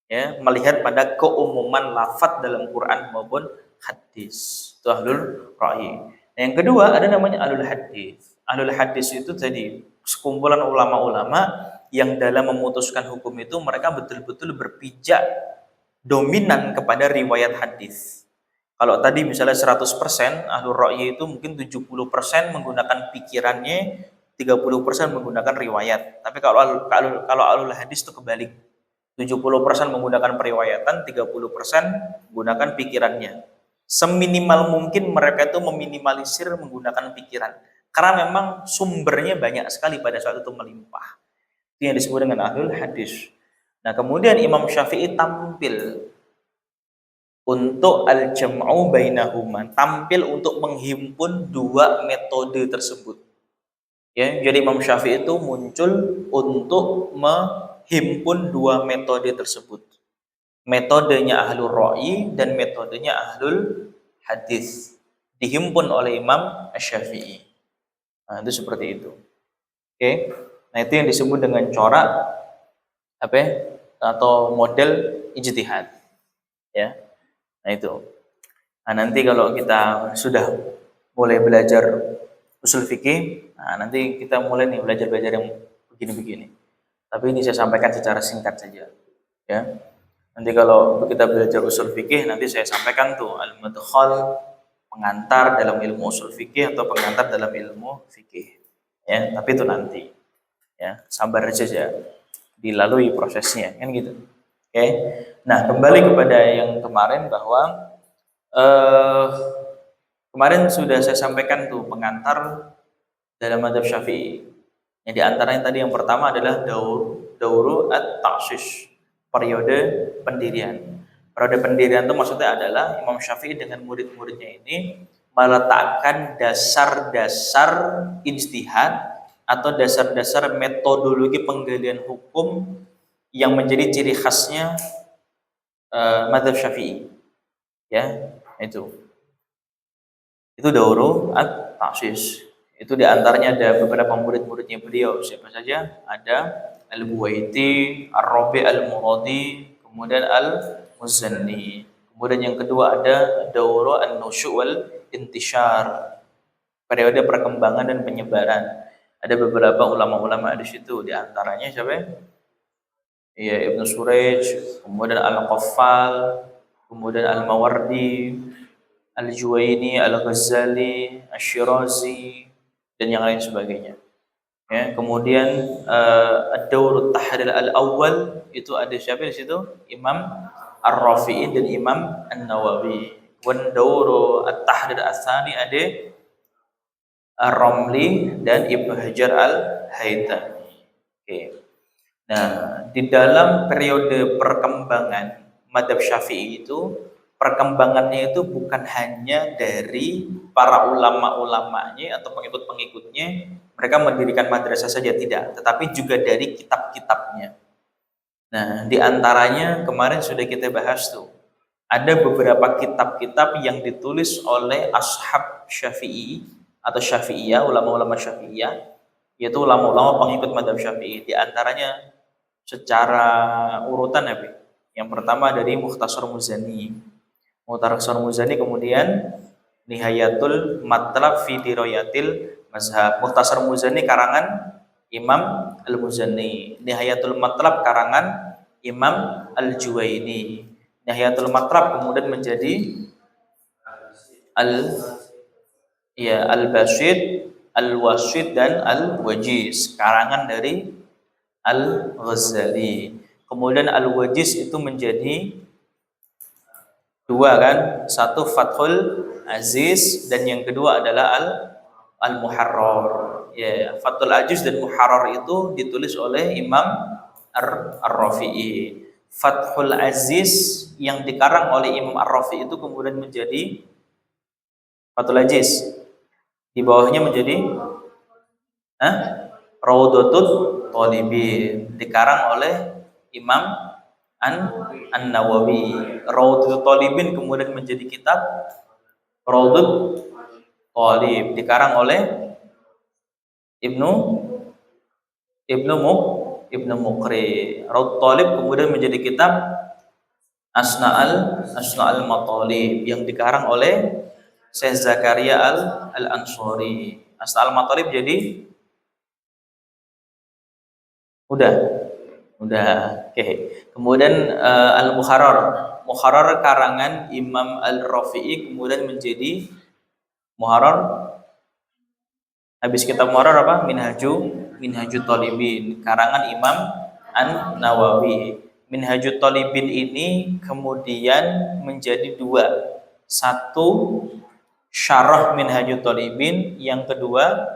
Ya, melihat pada keumuman lafaz dalam Quran maupun hadis. Itu ahlul ra'yi. Yang kedua ada namanya ahlul hadis. Ahlul hadis itu tadi sekumpulan ulama-ulama yang dalam memutuskan hukum itu mereka betul-betul berpijak dominan kepada riwayat hadis. Kalau tadi misalnya 100% ahlul ra'yi itu mungkin 70% menggunakan pikirannya, 30% menggunakan riwayat. Tapi kalau ahlul hadis itu kebalik. 70% menggunakan periwayatan, 30% menggunakan pikirannya. Seminimal mungkin mereka itu meminimalisir menggunakan pikiran. Karena memang sumbernya banyak sekali pada saat itu melimpah. Itu yang disebut dengan ahlul hadis. Nah, kemudian Imam Syafi'i tampil untuk al-jam'u bainahuma, tampil untuk menghimpun dua metode tersebut. Ya, jadi Imam Syafi'i itu muncul untuk menghimpun dua metode tersebut. Metodenya ahlul ra'i dan metodenya ahlul hadis. Dihimpun oleh Imam Syafi'i. Nah, itu seperti itu. Oke. Nah, itu yang disebut dengan corak apa ya? Atau model ijtihad. Ya. Nah, itu. Nah, nanti kalau kita sudah mulai belajar usul fikih, nah nanti kita mulai nih belajar yang begini-begini. Tapi ini saya sampaikan secara singkat saja. Ya. Nanti kalau kita belajar usul fikih, nanti saya sampaikan tuh al-madkhal, pengantar dalam ilmu usul fikih atau pengantar dalam ilmu fikih. Ya, tapi itu nanti. Ya, sabar saja, dilalui prosesnya, kan gitu. Oke. Nah, kembali kepada yang kemarin bahwa kemarin sudah saya sampaikan tuh pengantar dalam mazhab Syafi'i. Yang di antaranya tadi yang pertama adalah dauru at-ta'sis, periode pendirian. Periode pendirian itu maksudnya adalah Imam Syafi'i dengan murid-muridnya ini meletakkan dasar-dasar ijtihad atau dasar-dasar metodologi penggalian hukum yang menjadi ciri khasnya mazhab Syafi'i. Ya, itu dauru at-ta'sis. Itu diantaranya ada beberapa murid-muridnya beliau. Siapa saja? Ada Al-Buwaiti, Ar-Rabi Al-Muradi, kemudian Al-Muzanni. Kemudian yang kedua ada Dauru An-Nusyu' wal Intishar, periode perkembangan dan penyebaran. Ada beberapa ulama-ulama di situ, diantaranya siapa? Ya, Ibnu Surayj, kemudian Al-Qaffal, kemudian Al-Mawardi, Al-Juwaini, Al-Ghazali, Asy-Syirazi, dan yang lain sebagainya. Ya, kemudian Ad-Daur Tahrir Al-Awwal itu ada siapa di situ? Imam Ar-Rafi'i dan Imam An-Nawawi. Wan Daur At-Tahrir Ats-Tsani ada Ar-Ramli dan Ibnu Hajar Al-Haytami. Oke. Nah, di dalam periode perkembangan mazhab Syafi'i itu, perkembangannya itu bukan hanya dari para ulama-ulamanya atau pengikut-pengikutnya, mereka mendirikan madrasah saja, tidak, tetapi juga dari kitab-kitabnya. Nah, di antaranya kemarin sudah kita bahas tuh, ada beberapa kitab-kitab yang ditulis oleh ashab Syafi'i atau Syafi'iyah, ulama-ulama Syafi'iyah, yaitu ulama-ulama pengikut mazhab Syafi'i. Di antaranya secara urutan apa? Yang pertama dari Mukhtasar Muzani. Mukhtasar Muzani, kemudian Nihayatul Matlab fi Dirayatil Mazhab. Mukhtasar Muzani karangan Imam Al-Muzani. Nihayatul Matlab karangan Imam Al-Juwaini. Nihayatul Matlab kemudian menjadi Al-Basid, Al-Wasid dan Al-Wajiz, karangan dari Al-Ghazali. Kemudian Al-Wajiz itu menjadi dua kan, satu Fathul Aziz dan yang kedua adalah Al-Muharrar. Ya, Fathul Aziz dan Muharrar itu ditulis oleh Imam Ar-Rafi'i. Fathul Aziz yang dikarang oleh Imam Ar-Rafi'i itu kemudian menjadi Fathul Aziz. Di bawahnya menjadi Rawdatul Thalibin, dikarang oleh Imam An-Nawawi. Rawdatul Thalibin kemudian menjadi kitab Rawdatul Thalib, dikarang oleh Ibnu Muqri. Rawdatul Thalib kemudian menjadi kitab Asna'al Matalib yang dikarang oleh Syekh Zakaria Al-Ansari. Asna'al Matalib jadi udah. Oke. Kemudian Al-Muharrar karangan Imam Al-Rafi'i kemudian menjadi Muharrar. Habis kitab Muharrar apa? Minhajut Talibin karangan Imam An-Nawawi. Minhajut Thalibin ini kemudian menjadi dua. Satu, syarah Minhajut Thalibin, yang kedua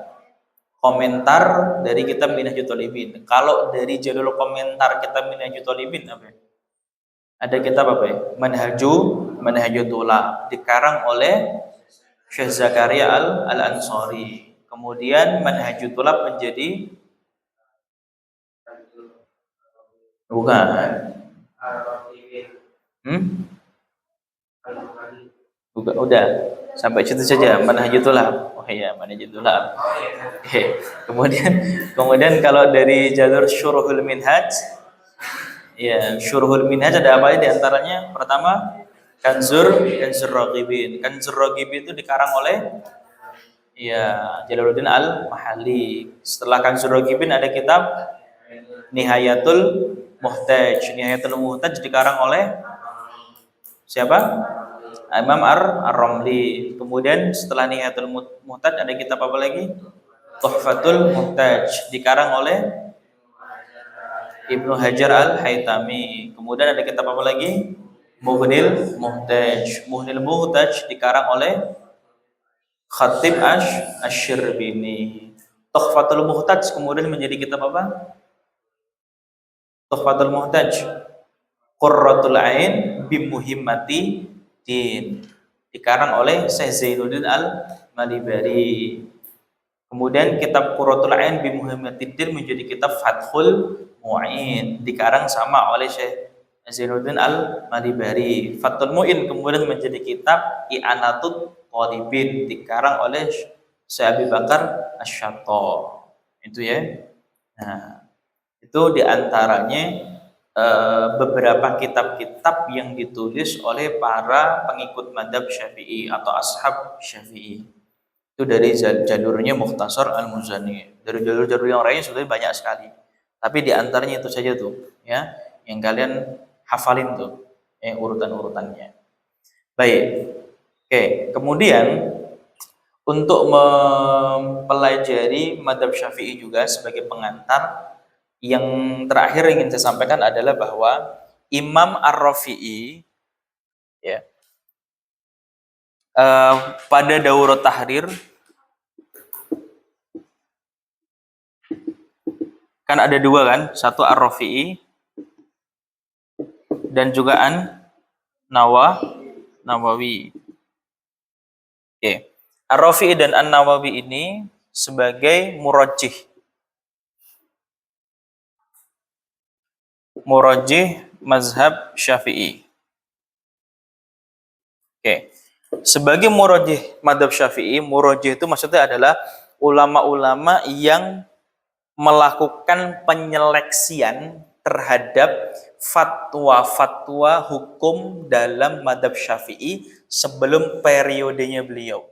komentar dari kitab Minhajut Thalibin. Kalau dari jalur komentar kitab Minhajut Thalibin apa ya? Ada kitab apa ya? Manhajut Tulab, dikarang oleh Syekh Zakaria Al-Ansari. Kemudian Manhajut Tulab menjadi bukan. Bukan, udah. Sampai situ saja Manhajut Tulab. Oh iya, Manhajut Tulab. Oke. Kemudian kalau dari jalur Syuruhul Minhaj, ya, Syuruhul Minhaj ada apa di antaranya? Pertama, Kanzur Raghibin. Kanzur Raghibin itu dikarang oleh ya Jalaluddin Al-Mahalli. Setelah Kanzur Raghibin ada kitab Nihayatul Muhtaj. Nihayatul Muhtaj dikarang oleh siapa? Imam Ar-Ramli. Kemudian setelah Nihayatul Muhtaj ada kitab apa lagi? Tuhfatul Muhtaj, dikarang oleh Ibnu Hajar Al-Haytami. Kemudian ada kitab apa lagi? Mughnil Muhtaj. Mughnil Muhtaj dikarang oleh Khatib Asy-Syirbini. Tuhfatul Muhtaj kemudian menjadi kitab apa? Tuhfatul Muhtaj, Qurratul Ain bi Muhimmati Din, dikarang oleh Syekh Zainuddin Al-Malibari. Kemudian kitab Qurratul Ain bi Muhimmati Din menjadi kitab Fathul Mu'in, dikarang sama oleh Syekh Zainuddin Al-Malibari. Fathul Mu'in kemudian menjadi kitab I'anatut Thalibin, dikarang oleh Syekh Abi Bakar Asy-Syatta. Itu ya. Nah, itu diantaranya beberapa kitab-kitab yang ditulis oleh para pengikut madhab Syafi'i atau ashab Syafi'i. Itu dari jalurnya Mukhtasar Al-Muzani. Dari jalur-jalur yang lainnya sudah banyak sekali. Tapi diantaranya itu saja tuh, ya, yang kalian hafalin tuh, urutan-urutannya. Baik. Oke, kemudian untuk mempelajari madhab Syafi'i juga sebagai pengantar, yang terakhir ingin saya sampaikan adalah bahwa Imam Ar-Rafi'i ya, pada Daurah Tahrir kan ada dua kan, satu Ar-Rafi'i dan juga Nawawi. Oke. Ar-Rafi'i dan An-Nawawi ini sebagai murajjih mazhab Syafi'i. Oke. Sebagai murajjih mazhab Syafi'i, murajjih itu maksudnya adalah ulama-ulama yang melakukan penyeleksian terhadap fatwa-fatwa hukum dalam mazhab Syafi'i sebelum periodenya beliau.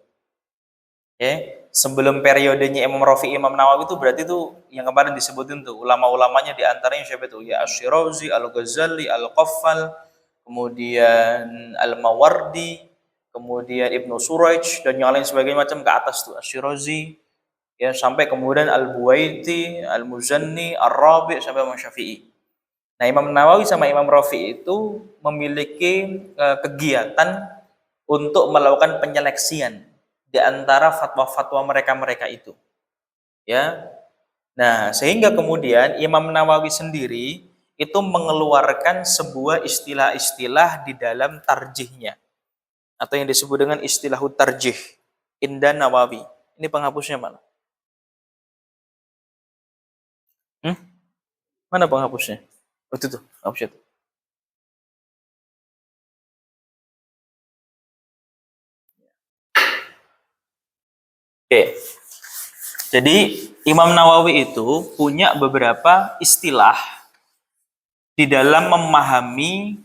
Oke. Sebelum periodenya Imam Rafi'i, Imam Nawawi itu berarti itu yang kemarin disebutin tuh ulama-ulamanya, di antaranya siapa itu? Ya Asy-Syirazi, Al-Ghazali, Al-Qaffal, kemudian Al-Mawardi, kemudian Ibnu Suraij dan yang lain sebagainya macam ke atas tuh Asy-Syirazi, ya, sampai kemudian Al-Buwaiti, Al-Muzanni, Ar-Rabi' sampai Imam Syafi'i. Nah, Imam Nawawi sama Imam Rafi'i itu memiliki kegiatan untuk melakukan penyeleksian di antara fatwa-fatwa mereka itu. Ya. Nah, sehingga kemudian Imam Nawawi sendiri itu mengeluarkan sebuah istilah-istilah di dalam tarjihnya atau yang disebut dengan istilahut tarjih inda Nawawi. Ini penghapusnya mana? Mana penghapusnya? Oh, itu tuh, hapusnya tuh. Oke. Jadi Imam Nawawi itu punya beberapa istilah di dalam memahami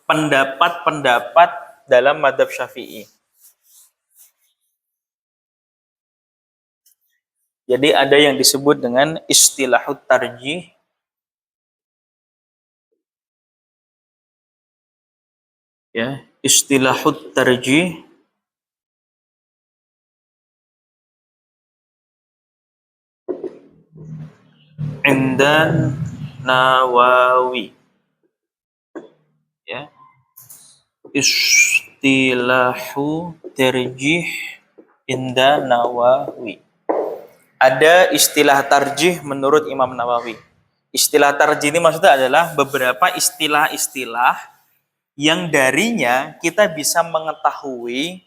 pendapat-pendapat dalam mazhab Syafi'i. Jadi ada yang disebut dengan istilahut tarjih, ya, istilahut tarjih indan Nawawi. Ya. Istilahu tarjih inda Nawawi. Ada istilah tarjih menurut Imam Nawawi. Istilah tarjih ini maksudnya adalah beberapa istilah-istilah yang darinya kita bisa mengetahui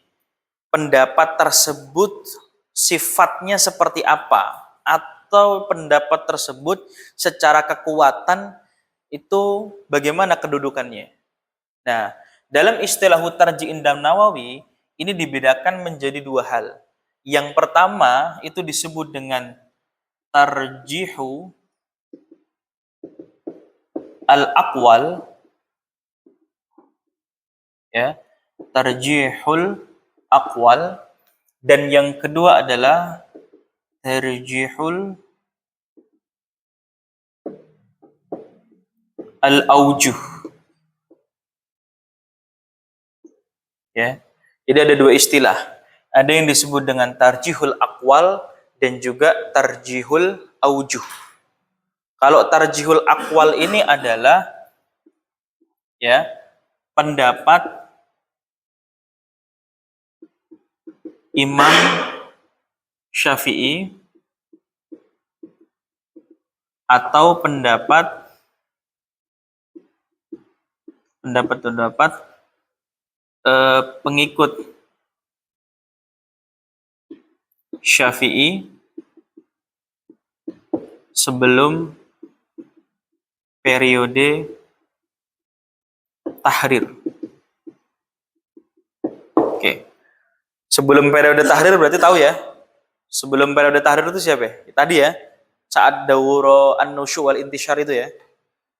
pendapat tersebut sifatnya seperti apa, atau pendapat tersebut secara kekuatan itu bagaimana kedudukannya. Nah, dalam istilah tarjih inda Nawawi ini dibedakan menjadi dua hal. Yang pertama itu disebut dengan tarjihu al-aqwal, ya, tarjihul aqwal, dan yang kedua adalah tarjihul al-aujuh. Ya. Jadi ada dua istilah. Ada yang disebut dengan tarjihul aqwal dan juga tarjihul aujuh. Kalau tarjihul aqwal ini adalah ya pendapat Imam Syafi'i atau pendapat pengikut Syafi'i sebelum periode tahrir. Oke. Sebelum periode tahrir berarti tahu ya. Sebelum periode tahrir itu siapa ya? Tadi ya. Saat Dawuro an-Nusyu wal Intishar itu ya.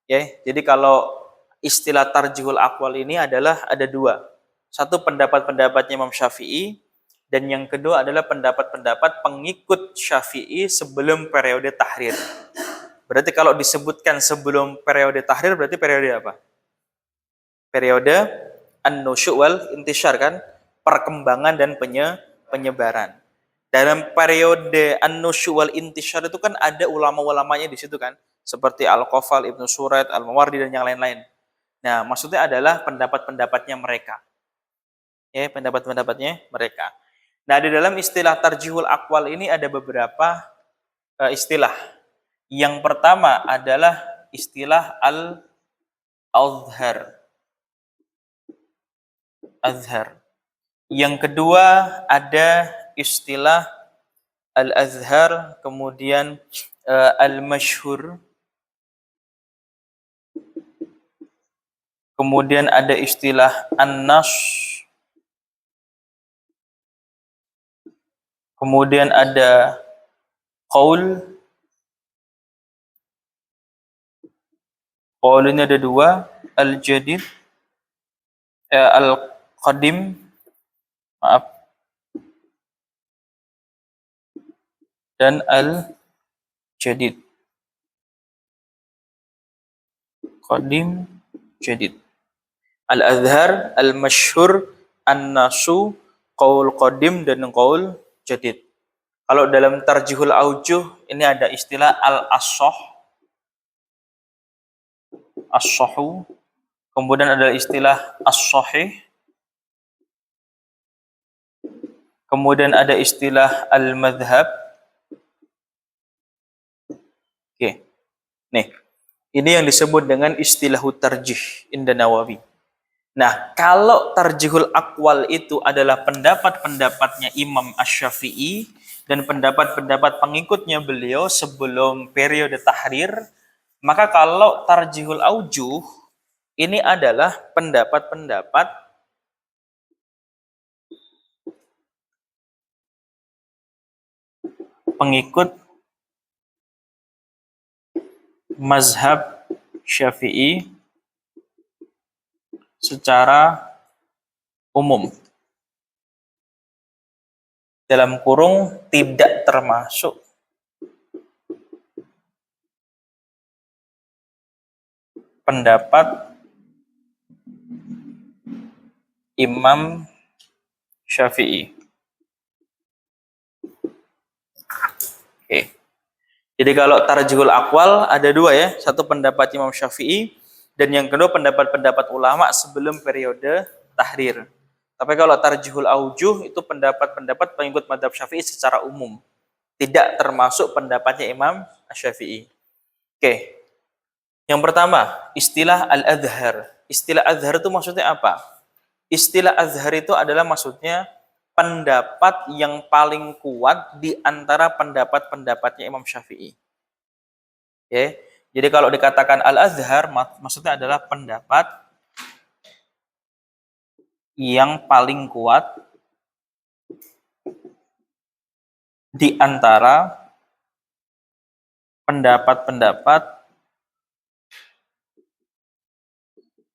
Ya, jadi kalau istilah tarjihul aqwal ini adalah ada dua. Satu pendapat-pendapatnya Imam Syafi'i, dan yang kedua adalah pendapat-pendapat pengikut Syafi'i sebelum periode tahrir. Berarti kalau disebutkan sebelum periode tahrir berarti periode apa? Periode an-nusyu' wal intishar kan? Perkembangan dan penyebaran. Dalam periode an-nusyu' wal intishar itu kan ada ulama-ulamanya di situ kan? Seperti Al-Qafal, Ibnu Suraid, Al-Mawardi, dan yang lain-lain. Nah, maksudnya adalah pendapat-pendapatnya mereka. Ya, pendapat-pendapatnya mereka. Nah, di dalam istilah tarjihul aqwal ini ada beberapa istilah. Yang pertama adalah istilah al-azhar. Azhar. Yang kedua ada istilah al-azhar, kemudian al-masyhur. Kemudian ada istilah an-nas. Kemudian ada qaul. Qaul ini ada dua, al-jadid, al-qadim, maaf, dan al-jadid. Qadim, jadid. Al-azhar, al-masyhur, an-nasu, qaul qadim, dan qaul jadid. Kalau dalam tarjihul aujuh ini ada istilah al-ashah, as-sahu, kemudian ada istilah as-sahih, kemudian ada istilah al-madhhab. Oke. Nih, ini yang disebut dengan istilah tarjih inda Nawawi. Nah, kalau tarjihul aqwal itu adalah pendapat-pendapatnya Imam Asy-Syafi'i dan pendapat-pendapat pengikutnya beliau sebelum periode tahrir, maka kalau tarjihul aujuh ini adalah pendapat-pendapat pengikut mazhab Syafi'i secara umum. Dalam kurung tidak termasuk pendapat Imam Syafi'i. Oke. Jadi kalau tarjihul aqwal ada dua ya, satu pendapat Imam Syafi'i dan yang kedua pendapat-pendapat ulama sebelum periode tahrir. Tapi kalau tarjihul aujuh itu pendapat-pendapat pengikut mazhab Syafi'i secara umum, tidak termasuk pendapatnya Imam Syafi'i. Oke. Yang pertama, istilah al-adhhar. Istilah adhhar itu maksudnya apa? Istilah azhar itu adalah maksudnya pendapat yang paling kuat di antara pendapat-pendapatnya Imam Syafi'i. Oke. Jadi kalau dikatakan al-azhar maksudnya adalah pendapat yang paling kuat di antara pendapat-pendapat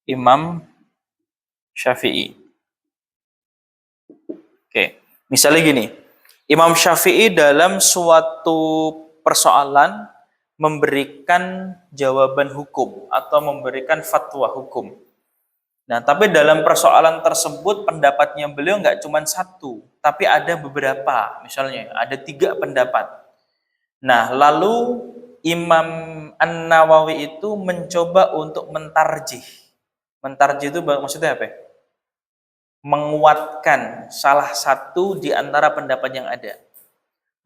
Imam Syafi'i. Oke. Misalnya gini, Imam Syafi'i dalam suatu persoalan memberikan jawaban hukum atau memberikan fatwa hukum. Nah, tapi dalam persoalan tersebut pendapatnya beliau nggak cuma satu, tapi ada beberapa. Misalnya ada 3 pendapat. Nah, lalu Imam An-Nawawi itu mencoba untuk mentarjih. Mentarjih itu maksudnya apa? Menguatkan salah satu di antara pendapat yang ada.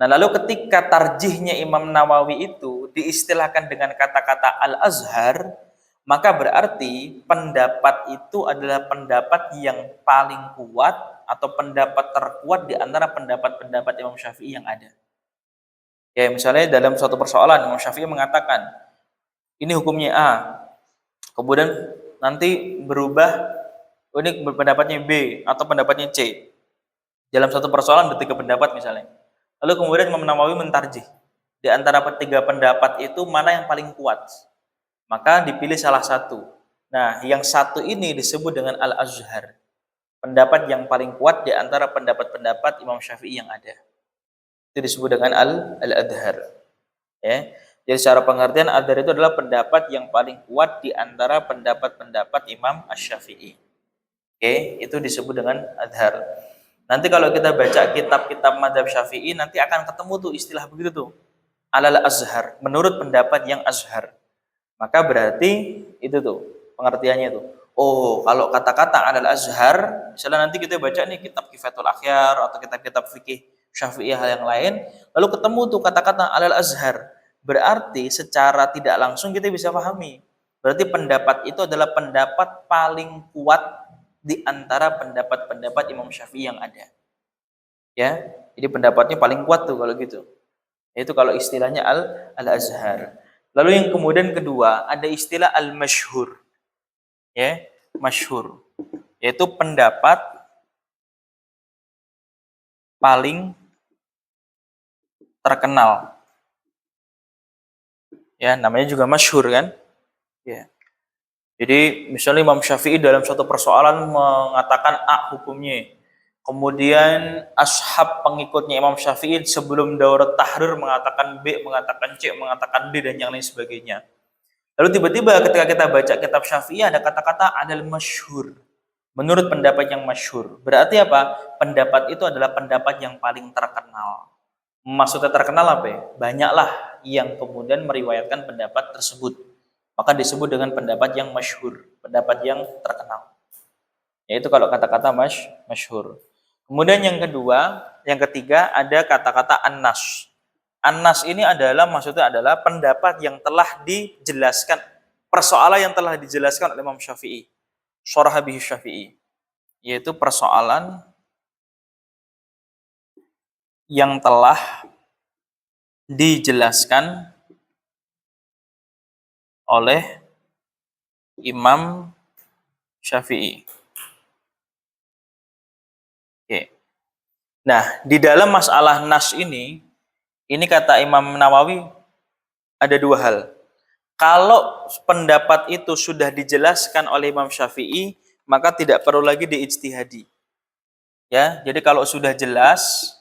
Nah, lalu ketika tarjihnya Imam Nawawi itu diistilahkan dengan kata-kata al-azhar, maka berarti pendapat itu adalah pendapat yang paling kuat atau pendapat terkuat di antara pendapat-pendapat Imam Syafi'i yang ada. Ya, misalnya dalam suatu persoalan Imam Syafi'i mengatakan, ini hukumnya A. Kemudian nanti berubah, ini pendapatnya B atau pendapatnya C. Dalam satu persoalan ada 3 pendapat misalnya. Lalu kemudian Imam Nawawi mentarjih. Di antara 3 pendapat itu mana yang paling kuat? Maka dipilih salah satu. Nah, yang satu ini disebut dengan al-azhar. Pendapat yang paling kuat di antara pendapat-pendapat Imam Syafi'i yang ada. Itu disebut dengan al-adhar. Ya. Jadi secara pengertian adhar itu adalah pendapat yang paling kuat di antara pendapat-pendapat Imam Asy-Syafi'i. Oke, itu disebut dengan adhar. Nanti kalau kita baca kitab-kitab mazhab Syafi'i nanti akan ketemu tuh istilah begitu tuh. Alal azhar, menurut pendapat yang azhar. Maka berarti itu tuh pengertiannya tuh. Oh, kalau kata-kata alal azhar, misalnya nanti kita baca nih kitab Kifatul Akhyar atau kitab-kitab fikih Syafi'i hal yang lain, lalu ketemu tuh kata-kata alal azhar. Berarti secara tidak langsung kita bisa pahami. Berarti pendapat itu adalah pendapat paling kuat di antara pendapat-pendapat Imam Syafi'i yang ada. Ya, jadi pendapatnya paling kuat tuh kalau gitu. Itu kalau istilahnya al-azhar. Lalu yang kemudian kedua ada istilah al-masyhur. Ya, masyhur. Yaitu pendapat paling terkenal. Ya, namanya juga masyhur kan? Ya. Jadi misalnya Imam Syafi'i dalam suatu persoalan mengatakan A hukumnya. Kemudian ashab pengikutnya Imam Syafi'i sebelum daurat tahrir mengatakan B, mengatakan C, mengatakan D dan yang lain sebagainya. Lalu tiba-tiba ketika kita baca kitab Syafi'i ada kata-kata adal masyhur. Menurut pendapat yang masyhur. Berarti apa? Pendapat itu adalah pendapat yang paling terkenal. Maksudnya terkenal apa ya? Banyaklah yang kemudian meriwayatkan pendapat tersebut. Maka disebut dengan pendapat yang masyhur, pendapat yang terkenal. Yaitu kalau kata-kata masyhur. Kemudian yang kedua, yang ketiga ada kata-kata an-nas. An-nas ini adalah maksudnya adalah pendapat yang telah dijelaskan, persoalan yang telah dijelaskan oleh Imam Syafi'i. Syarah bihi Syafi'i, yaitu persoalan yang telah dijelaskan oleh Imam Syafi'i. Oke. Nah, di dalam masalah nas ini kata Imam Nawawi ada 2 hal. Kalau pendapat itu sudah dijelaskan oleh Imam Syafi'i, maka tidak perlu lagi diijtihadi. Ya, jadi kalau sudah jelas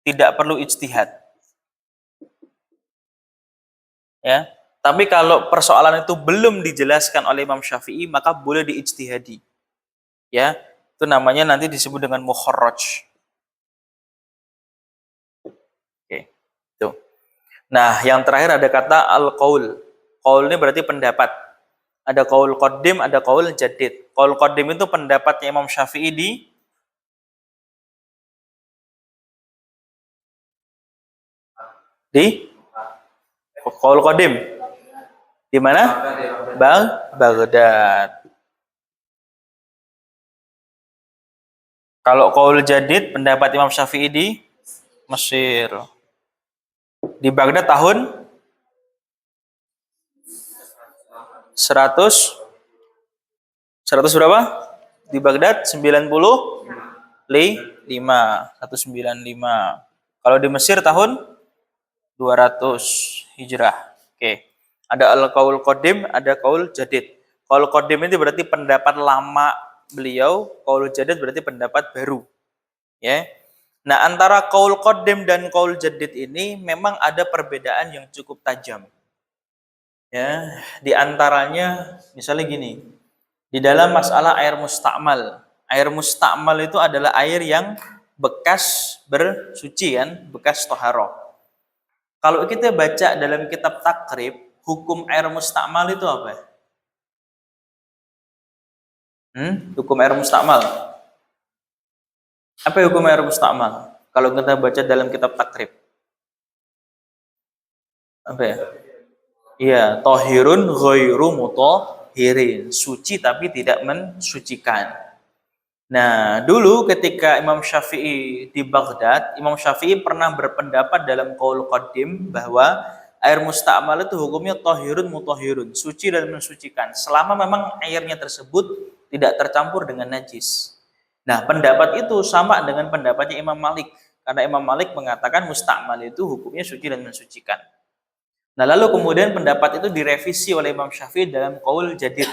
tidak perlu ijtihad. Ya, tapi kalau persoalan itu belum dijelaskan oleh Imam Syafi'i, maka boleh diijtihadi. Ya, itu namanya nanti disebut dengan mukharraj. Oke. Tuh. Nah, yang terakhir ada kata al-qaul. Qaul ini berarti pendapat. Ada qaul qadim, ada qaul jadid. Qaul qadim itu pendapatnya Imam Syafi'i di qaul qadim. Di mana? Baghdad. Kalau qaul jadid pendapat Imam Syafi'i di Mesir. Di Baghdad tahun 100 berapa? Di Baghdad 195. Kalau di Mesir tahun 200 Hijrah. Oke. Ada al-qaul qadim, ada qaul jadid. Qaul qadim itu berarti pendapat lama beliau, qaul jadid berarti pendapat baru. Ya. Nah, antara qaul qadim dan qaul jadid ini memang ada perbedaan yang cukup tajam. Ya, di antaranya misalnya gini. Di dalam masalah air mustakmal. Air mustakmal itu adalah air yang bekas bersuci kan, bekas toharoh. Kalau kita baca dalam kitab takrib, hukum air mustakmal itu apa? Hukum air mustakmal. Apa hukum air mustakmal? Kalau kita baca dalam kitab takrib. Apa ya? Iya, tohirun ghairu mutahhirin. Suci tapi tidak mensucikan. Nah, dulu ketika Imam Syafi'i di Baghdad, Imam Syafi'i pernah berpendapat dalam qaul qadim bahwa air mustakmal itu hukumnya tohirun mutahhirun, suci dan mensucikan, selama memang airnya tersebut tidak tercampur dengan najis. Nah, pendapat itu sama dengan pendapatnya Imam Malik, karena Imam Malik mengatakan mustakmal itu hukumnya suci dan mensucikan. Nah, lalu kemudian pendapat itu direvisi oleh Imam Syafi'i dalam qaul jadid,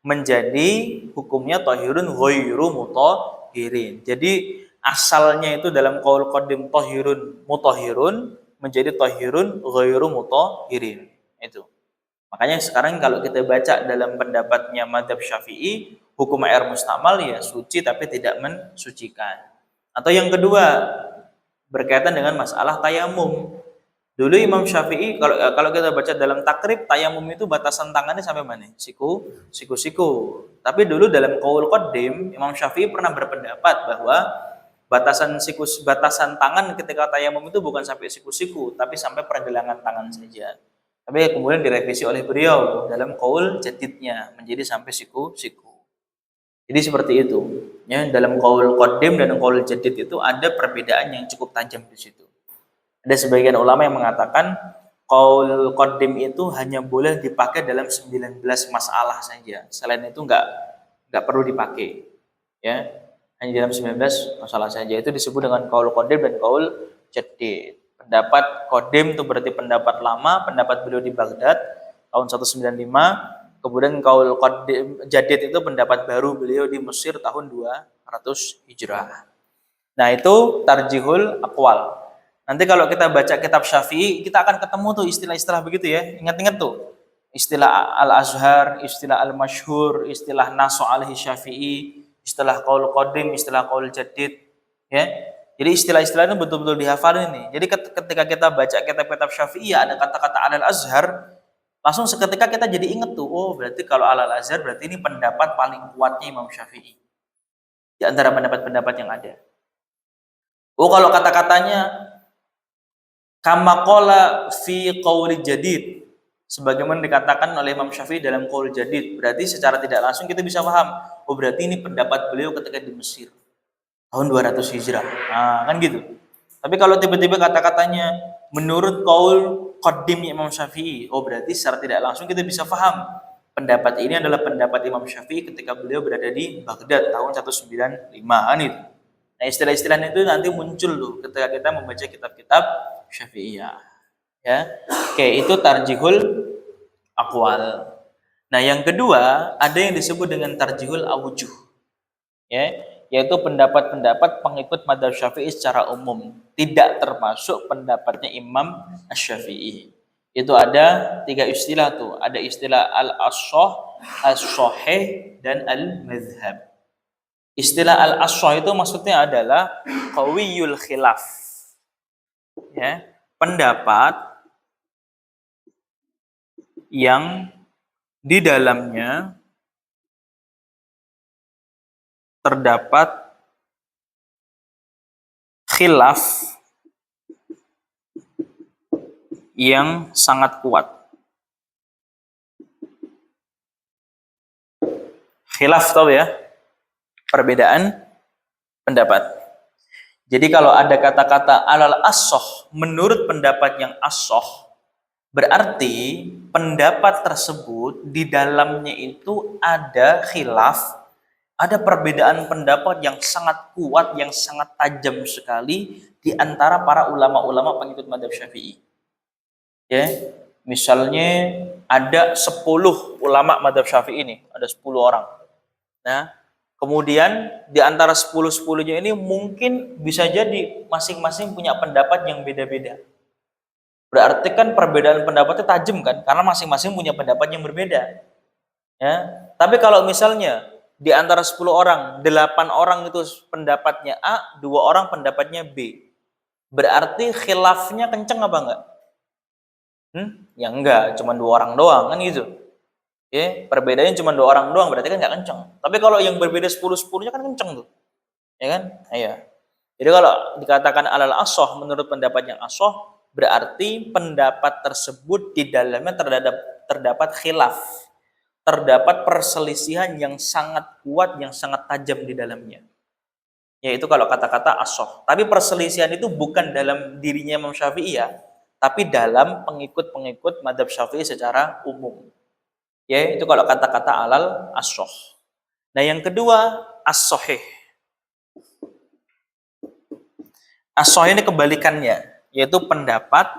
menjadi hukumnya tohirun ghairu mutahhirin. Jadi asalnya itu dalam qaul qadim tohirun mutahhirun menjadi tohirun ghairu mutahhirin. Itu. Makanya sekarang kalau kita baca dalam pendapatnya mazhab Syafi'i, hukum air mustakmal ya suci tapi tidak mensucikan. Atau yang kedua berkaitan dengan masalah tayamum. Dulu Imam Syafi'i kalau kita baca dalam takrib, tayamum itu batasan tangannya sampai mana? Siku. Tapi dulu dalam qaul qadim Imam Syafi'i pernah berpendapat bahwa batasan tangan ketika tayamum itu bukan sampai siku-siku, tapi sampai pergelangan tangan saja. Tapi kemudian direvisi oleh beliau dalam qaul jadidnya menjadi sampai siku-siku. Jadi seperti itu. Ya, dalam qaul qadim dan qaul jadid itu ada perbedaan yang cukup tajam di situ. Ada sebagian ulama yang mengatakan qaul qadim itu hanya boleh dipakai dalam 19 masalah saja. Selain itu enggak perlu dipakai. Ya. Hanya dalam 19 masalah saja. Itu disebut dengan qaul qadim dan qaul jadid. Pendapat qadim itu berarti pendapat lama, pendapat beliau di Baghdad tahun 195. Kemudian qaul qadim jadid itu pendapat baru beliau di Mesir tahun 200 Hijrah. Nah, itu tarjihul aqwal. Nanti kalau kita baca kitab Syafi'i, kita akan ketemu tuh istilah-istilah begitu ya. Ingat-ingat tuh. Istilah al-azhar, istilah al-masyhur, istilah nasu alaihi Syafi'i, istilah qaul qadim, istilah qaul jadid, ya. Jadi istilah-istilah itu betul-betul dihafal ini. Jadi ketika kita baca kitab-kitab Syafi'i ya ada kata-kata al-azhar, langsung seketika kita jadi ingat tuh, oh berarti kalau al-azhar berarti ini pendapat paling kuatnya Imam Syafi'i. Di antara pendapat-pendapat yang ada. Oh kalau kata-katanya kama qala fi qauli jadid, sebagaimana dikatakan oleh Imam Syafi'i dalam qaul jadid, berarti secara tidak langsung kita bisa paham, oh berarti ini pendapat beliau ketika di Mesir tahun 200 Hijrah. Nah, kan gitu. Tapi kalau tiba-tiba kata-katanya menurut qaul qadim Imam Syafi'i, oh berarti secara tidak langsung kita bisa paham pendapat ini adalah pendapat Imam Syafi'i ketika beliau berada di Baghdad tahun 195 kan itu. Nah, istilah-istilah itu nanti muncul loh ketika kita membaca kitab-kitab Syafi'iyah. Ya. Oke, itu tarjihul aqwal. Nah, yang kedua, ada yang disebut dengan tarjihul awjuh. Ya, yaitu pendapat-pendapat pengikut mazhab Syafi'i secara umum, tidak termasuk pendapatnya Imam Asy-Syafi'i. Itu ada 3 istilah tuh, ada istilah al-ashah, as-sahih dan al-madhhab. Istilah al-ashah itu maksudnya adalah qawiyul khilaf. Ya, pendapat yang di dalamnya terdapat khilaf yang sangat kuat. Khilaf tahu ya? Perbedaan pendapat. Jadi kalau ada kata-kata alal as-soh, menurut pendapat yang as-soh, berarti pendapat tersebut di dalamnya itu ada khilaf, ada perbedaan pendapat yang sangat kuat, yang sangat tajam sekali di antara para ulama-ulama pengikut mazhab Syafi'i. Ya, misalnya ada 10 ulama mazhab Syafi'i ini, ada 10 orang. Nah, kemudian di antara 10-10-nya ini mungkin bisa jadi masing-masing punya pendapat yang beda-beda. Berarti kan perbedaan pendapatnya tajam kan, karena masing-masing punya pendapat yang berbeda. Ya, tapi kalau misalnya di antara 10 orang, 8 orang itu pendapatnya A, 2 orang pendapatnya B. Berarti khilafnya kenceng apa enggak? Ya enggak, cuma 2 orang doang kan gitu. Ya, perbedaannya cuma 2 orang doang, berarti kan nggak kenceng. Tapi kalau yang berbeda 10-10-nya kan kenceng tuh. Ya kan? Iya. Jadi kalau dikatakan alal asoh, menurut pendapat yang asoh, berarti pendapat tersebut di dalamnya terdapat khilaf. Terdapat perselisihan yang sangat kuat, yang sangat tajam di dalamnya. Yaitu kalau kata-kata asoh. Tapi perselisihan itu bukan dalam dirinya Imam Syafi'i ya, tapi dalam pengikut-pengikut mazhab Syafi'i secara umum. Ya, itu kalau kata-kata alal as-soh. Nah, yang kedua, as-sohih. As-sohih ini kebalikannya, yaitu pendapat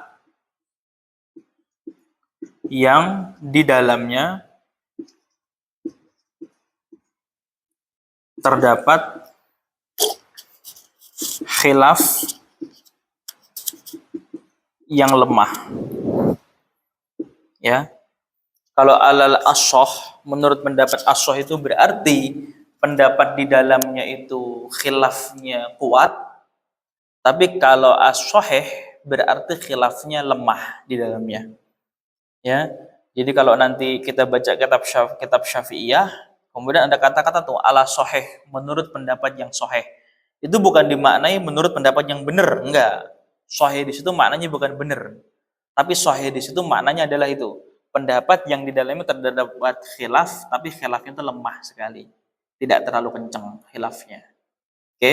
yang di dalamnya terdapat khilaf yang lemah. Ya. Kalau alal as-soh, menurut pendapat as-soh itu berarti pendapat di dalamnya itu khilafnya kuat, tapi kalau as-sohih berarti khilafnya lemah di dalamnya. Ya, jadi kalau nanti kita baca kitab Syafi'iyah, kemudian ada kata-kata tuh ala sohih, menurut pendapat yang sohih, itu bukan dimaknai menurut pendapat yang benar, enggak. Sohih di situ maknanya bukan benar, tapi sohih di situ maknanya adalah itu pendapat yang di dalamnya terdapat khilaf, tapi khilafnya itu lemah sekali, tidak terlalu kencang khilafnya. Oke.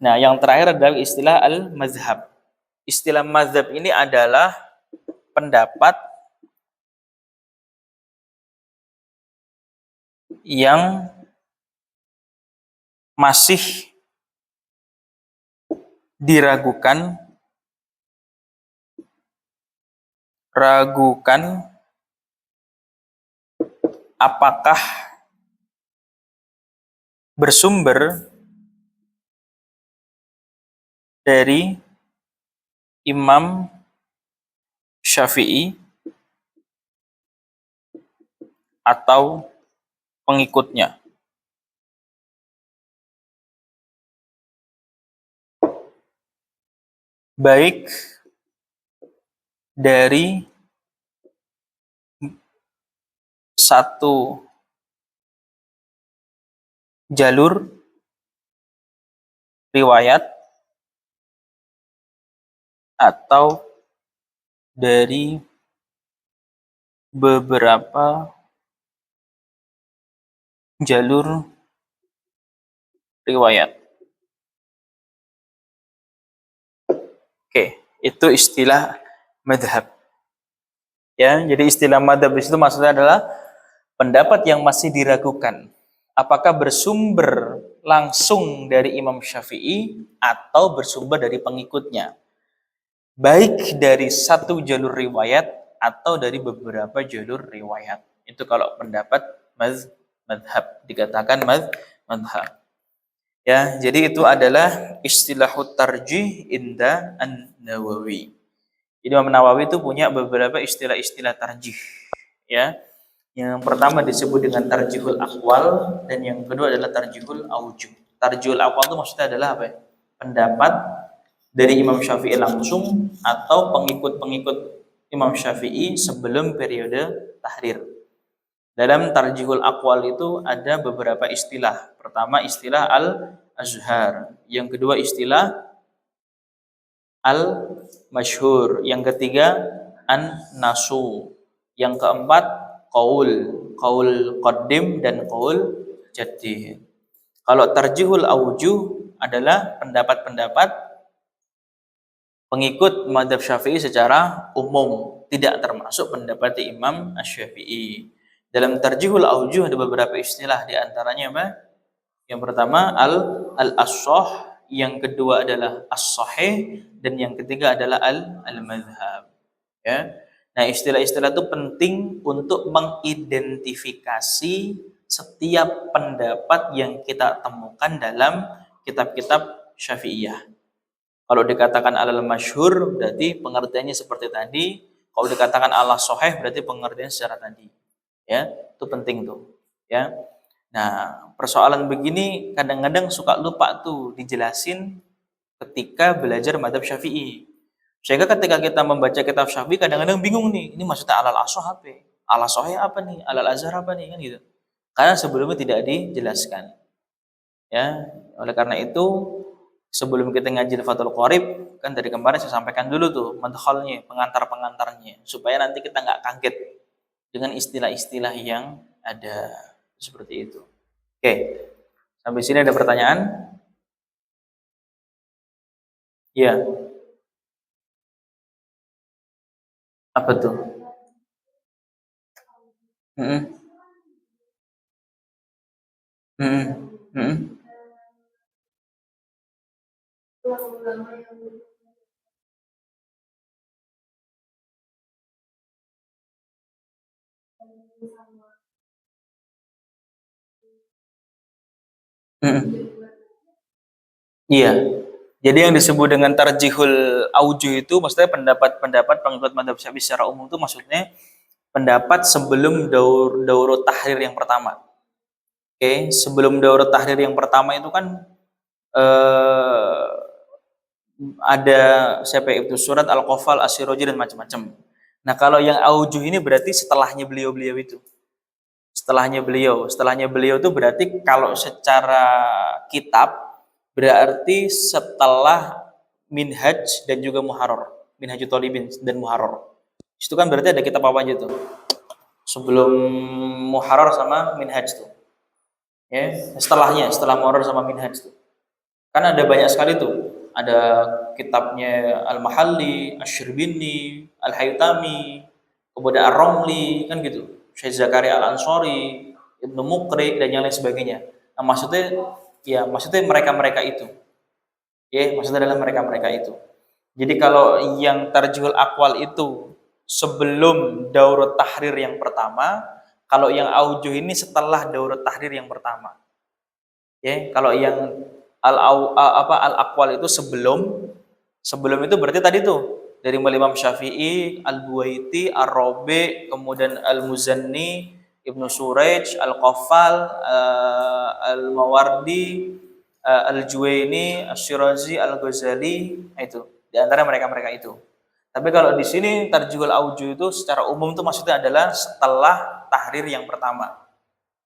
Nah, yang terakhir adalah istilah al-mazhab. Istilah mazhab ini adalah pendapat yang masih diragukan apakah bersumber dari Imam Syafi'i atau pengikutnya. Baik dari satu jalur riwayat atau dari beberapa jalur riwayat. Oke, itu istilah madhab. Ya, jadi istilah madhab itu maksudnya adalah pendapat yang masih diragukan. Apakah bersumber langsung dari Imam Syafi'i atau bersumber dari pengikutnya. Baik dari satu jalur riwayat atau dari beberapa jalur riwayat. Itu kalau pendapat madhab, dikatakan madhab. Ya, jadi itu adalah istilahut tarjih inda an-Nawawi. Jadi Imam Nawawi itu punya beberapa istilah-istilah tarjih. Ya, yang pertama disebut dengan tarjihul aqwal dan yang kedua adalah tarjihul aujuh. Tarjihul aqwal itu maksudnya adalah apa ya? Pendapat dari Imam Syafi'i langsung atau pengikut-pengikut Imam Syafi'i sebelum periode tahrir. Dalam tarjihul aqwal itu ada beberapa istilah. Pertama istilah al-azhar, yang kedua istilah al-masyhur, yang ketiga an-nasu, yang keempat qaul, qaul qaddim dan qaul jaddid. Kalau tarjihul aujuh adalah pendapat-pendapat pengikut mazhab Syafi'i secara umum, tidak termasuk pendapat Imam Asy-Syafi'i. Dalam tarjihul aujuh ada beberapa istilah, di antaranya apa? Yang pertama al-as-sah, yang kedua adalah as-sahih, dan yang ketiga adalah al-madhhab. Ya. Nah, istilah-istilah itu penting untuk mengidentifikasi setiap pendapat yang kita temukan dalam kitab-kitab Syafi'iyah. Kalau dikatakan alal masyhur berarti pengertiannya seperti tadi. Kalau dikatakan ala sahih berarti pengertiannya secara tadi. Ya, itu penting tuh. Ya. Nah, persoalan begini kadang-kadang suka lupa tuh dijelasin ketika belajar mazhab Syafi'i. Sehingga ketika kita membaca kitab Syafi'i kadang-kadang bingung nih, ini maksudnya alal asah apa? Ala sahih apa nih? Alal azhar apa nih? Kan gitu. Karena sebelumnya tidak dijelaskan. Ya, oleh karena itu sebelum kita ngaji Fathul Qorib, kan dari kemarin saya sampaikan dulu tuh madkhalnya, pengantar-pengantarnya, supaya nanti kita nggak kaget dengan istilah-istilah yang ada seperti itu. Oke, sampai sini ada pertanyaan? Ya, apa tuh? Mm-mm. Mm-mm. Mm-mm. Mm-mm. Iya. Jadi yang disebut dengan tarjihul aujuh itu maksudnya pendapat-pendapat pengikut mazhab Syafi'i secara umum itu maksudnya pendapat sebelum daurut tahrir yang pertama. Oke, sebelum daurut tahrir yang pertama itu kan eh, ada siapa itu surat Al-Qafal, As-Siraji dan macam-macam. Nah, kalau yang aujuh ini berarti setelahnya beliau-beliau itu. Setelahnya beliau itu berarti kalau secara kitab berarti setelah Minhaj dan juga Muharrar. Minhajut Thalibin dan Muharrar. Itu kan berarti ada kitab apa aja tuh? Sebelum Muharrar sama Minhaj tuh. Ya, setelah Muharrar sama Minhaj tuh. Kan ada banyak sekali tuh. Ada kitabnya Al-Mahalli, Asy-Syirbini, Al-Haytami, kemudian Ar-Romli, kan gitu. Syekh Zakaria Al-Ansori, Ibnu Muqri dan yang lain sebagainya. Nah, maksudnya mereka-mereka itu. Ya, maksudnya adalah mereka-mereka itu. Jadi kalau yang tarjihul aqwal itu sebelum daurut tahrir yang pertama, kalau yang aujuh ini setelah daurut tahrir yang pertama. Ya, kalau yang al aqwal itu sebelum itu berarti tadi tuh dari mulai Imam Syafi'i, Al-Buwaiti, Ar-Rabi, kemudian Al-Muzanni, Ibnu Suraij, Al-Qaffal, Al-Mawardi, Al-Juwaini, Asy-Syirazi, Al-Ghazali, itu di antara mereka-mereka itu. Tapi kalau di sini tarjihul aujuh itu secara umum itu maksudnya adalah setelah tahrir yang pertama.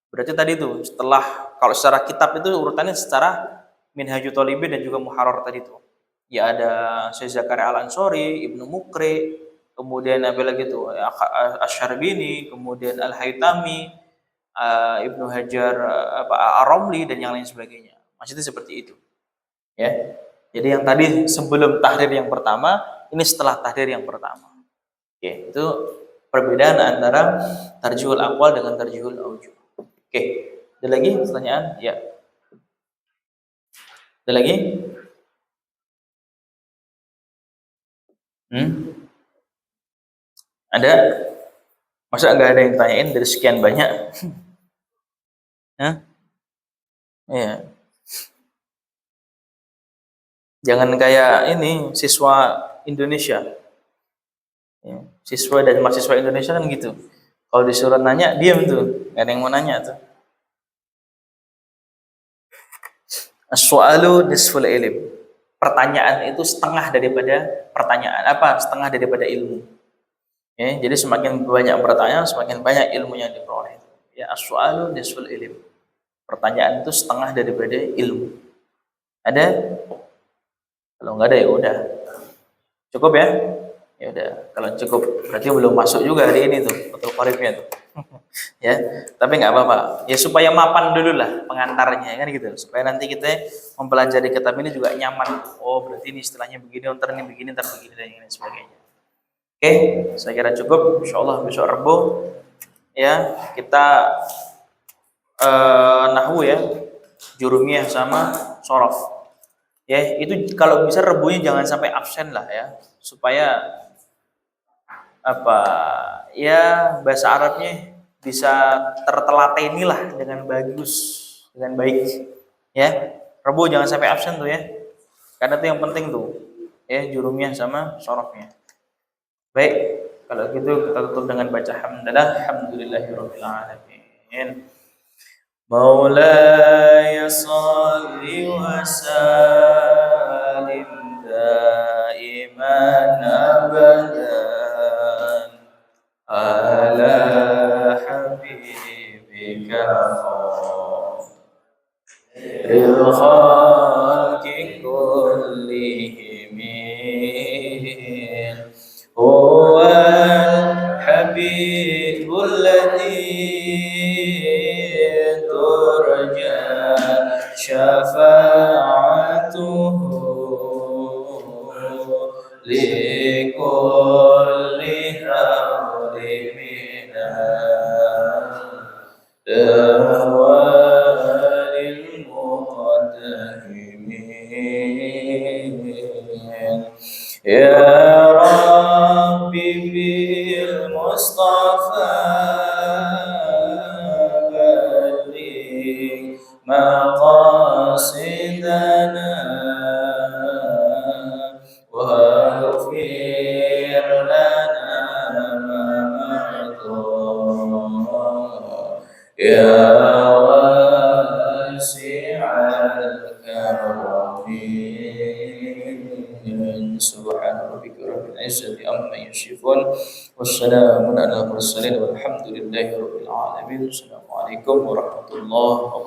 Berarti tadi tuh setelah kalau secara kitab itu urutannya secara Minhajut Thalibin dan juga Muharrar tadi tuh. Ya ada Syekh Zakaria Al-Ansori, Ibnu Muqri, kemudian apa lagi tuh Asy-Syarbini, kemudian Al-Haytami, Ibnu Hajar Ar-Romli dan yang lain sebagainya. Maksudnya seperti itu. Ya. Jadi yang tadi sebelum tahrir yang pertama, ini setelah tahrir yang pertama. Oke, itu perbedaan antara tarjihul aqwal dengan tarjihul aujuh. Oke, ada lagi pertanyaan? Ya. Ada lagi? Ada? Masa nggak ada yang tanyain dari sekian banyak? Hah? Iya. Jangan kayak ini siswa Indonesia. Ya. Siswa dan mahasiswa Indonesia kan gitu. Kalau disuruh nanya, diam tuh. Gak ada yang mau nanya tuh. As-su'alu nisful ilm. Pertanyaan itu setengah daripada pertanyaan. Setengah daripada ilmu. Ya, jadi semakin banyak bertanya, semakin banyak ilmu yang diperoleh. Ya, as-su'alu nisful ilm. Pertanyaan itu setengah daripada ilmu. Ada? Kalau nggak ada ya udah. Cukup ya? Ya udah. Kalau cukup berarti belum masuk juga hari ini tuh betul qaribnya tuh. Ya, tapi nggak apa-apa. Ya supaya mapan dulu lah pengantarnya kan gitu. Supaya nanti kita mempelajari kitab ini juga nyaman. Oh, berarti ini istilahnya begini, ntar ini begini, ntar begini dan lain sebagainya. Oke, saya kira cukup. Insyaallah besok Rabu ya kita nahwu ya, jurumiyah sama sorof. Ya, itu kalau bisa rebunya jangan sampai absen lah ya, supaya apa ya bahasa Arabnya bisa tertelateni lah dengan bagus, dengan baik. Ya, rebu jangan sampai absen tuh ya, karena itu yang penting tuh ya jurumiyah sama sorofnya. Baik, kalau gitu kita tutup dengan baca hamdalah, alhamdulillahirabbil alamin. مولاي صل وسلم دائما أبدا على حبيبك خير الخلق كلهم هو الحبيب الذي ترجى شفاعته لكل هول من الدوال المقدمين يا ربي بالمصطفى بلغ مقاصدنا واغفر لنا ما مضى يا واسع الكرم سبحان ربك رب العزة عما يصفون والسلام على المرسلين والحمد لله رب العالمين. السلام عليكم ورحمة الله وبركاته.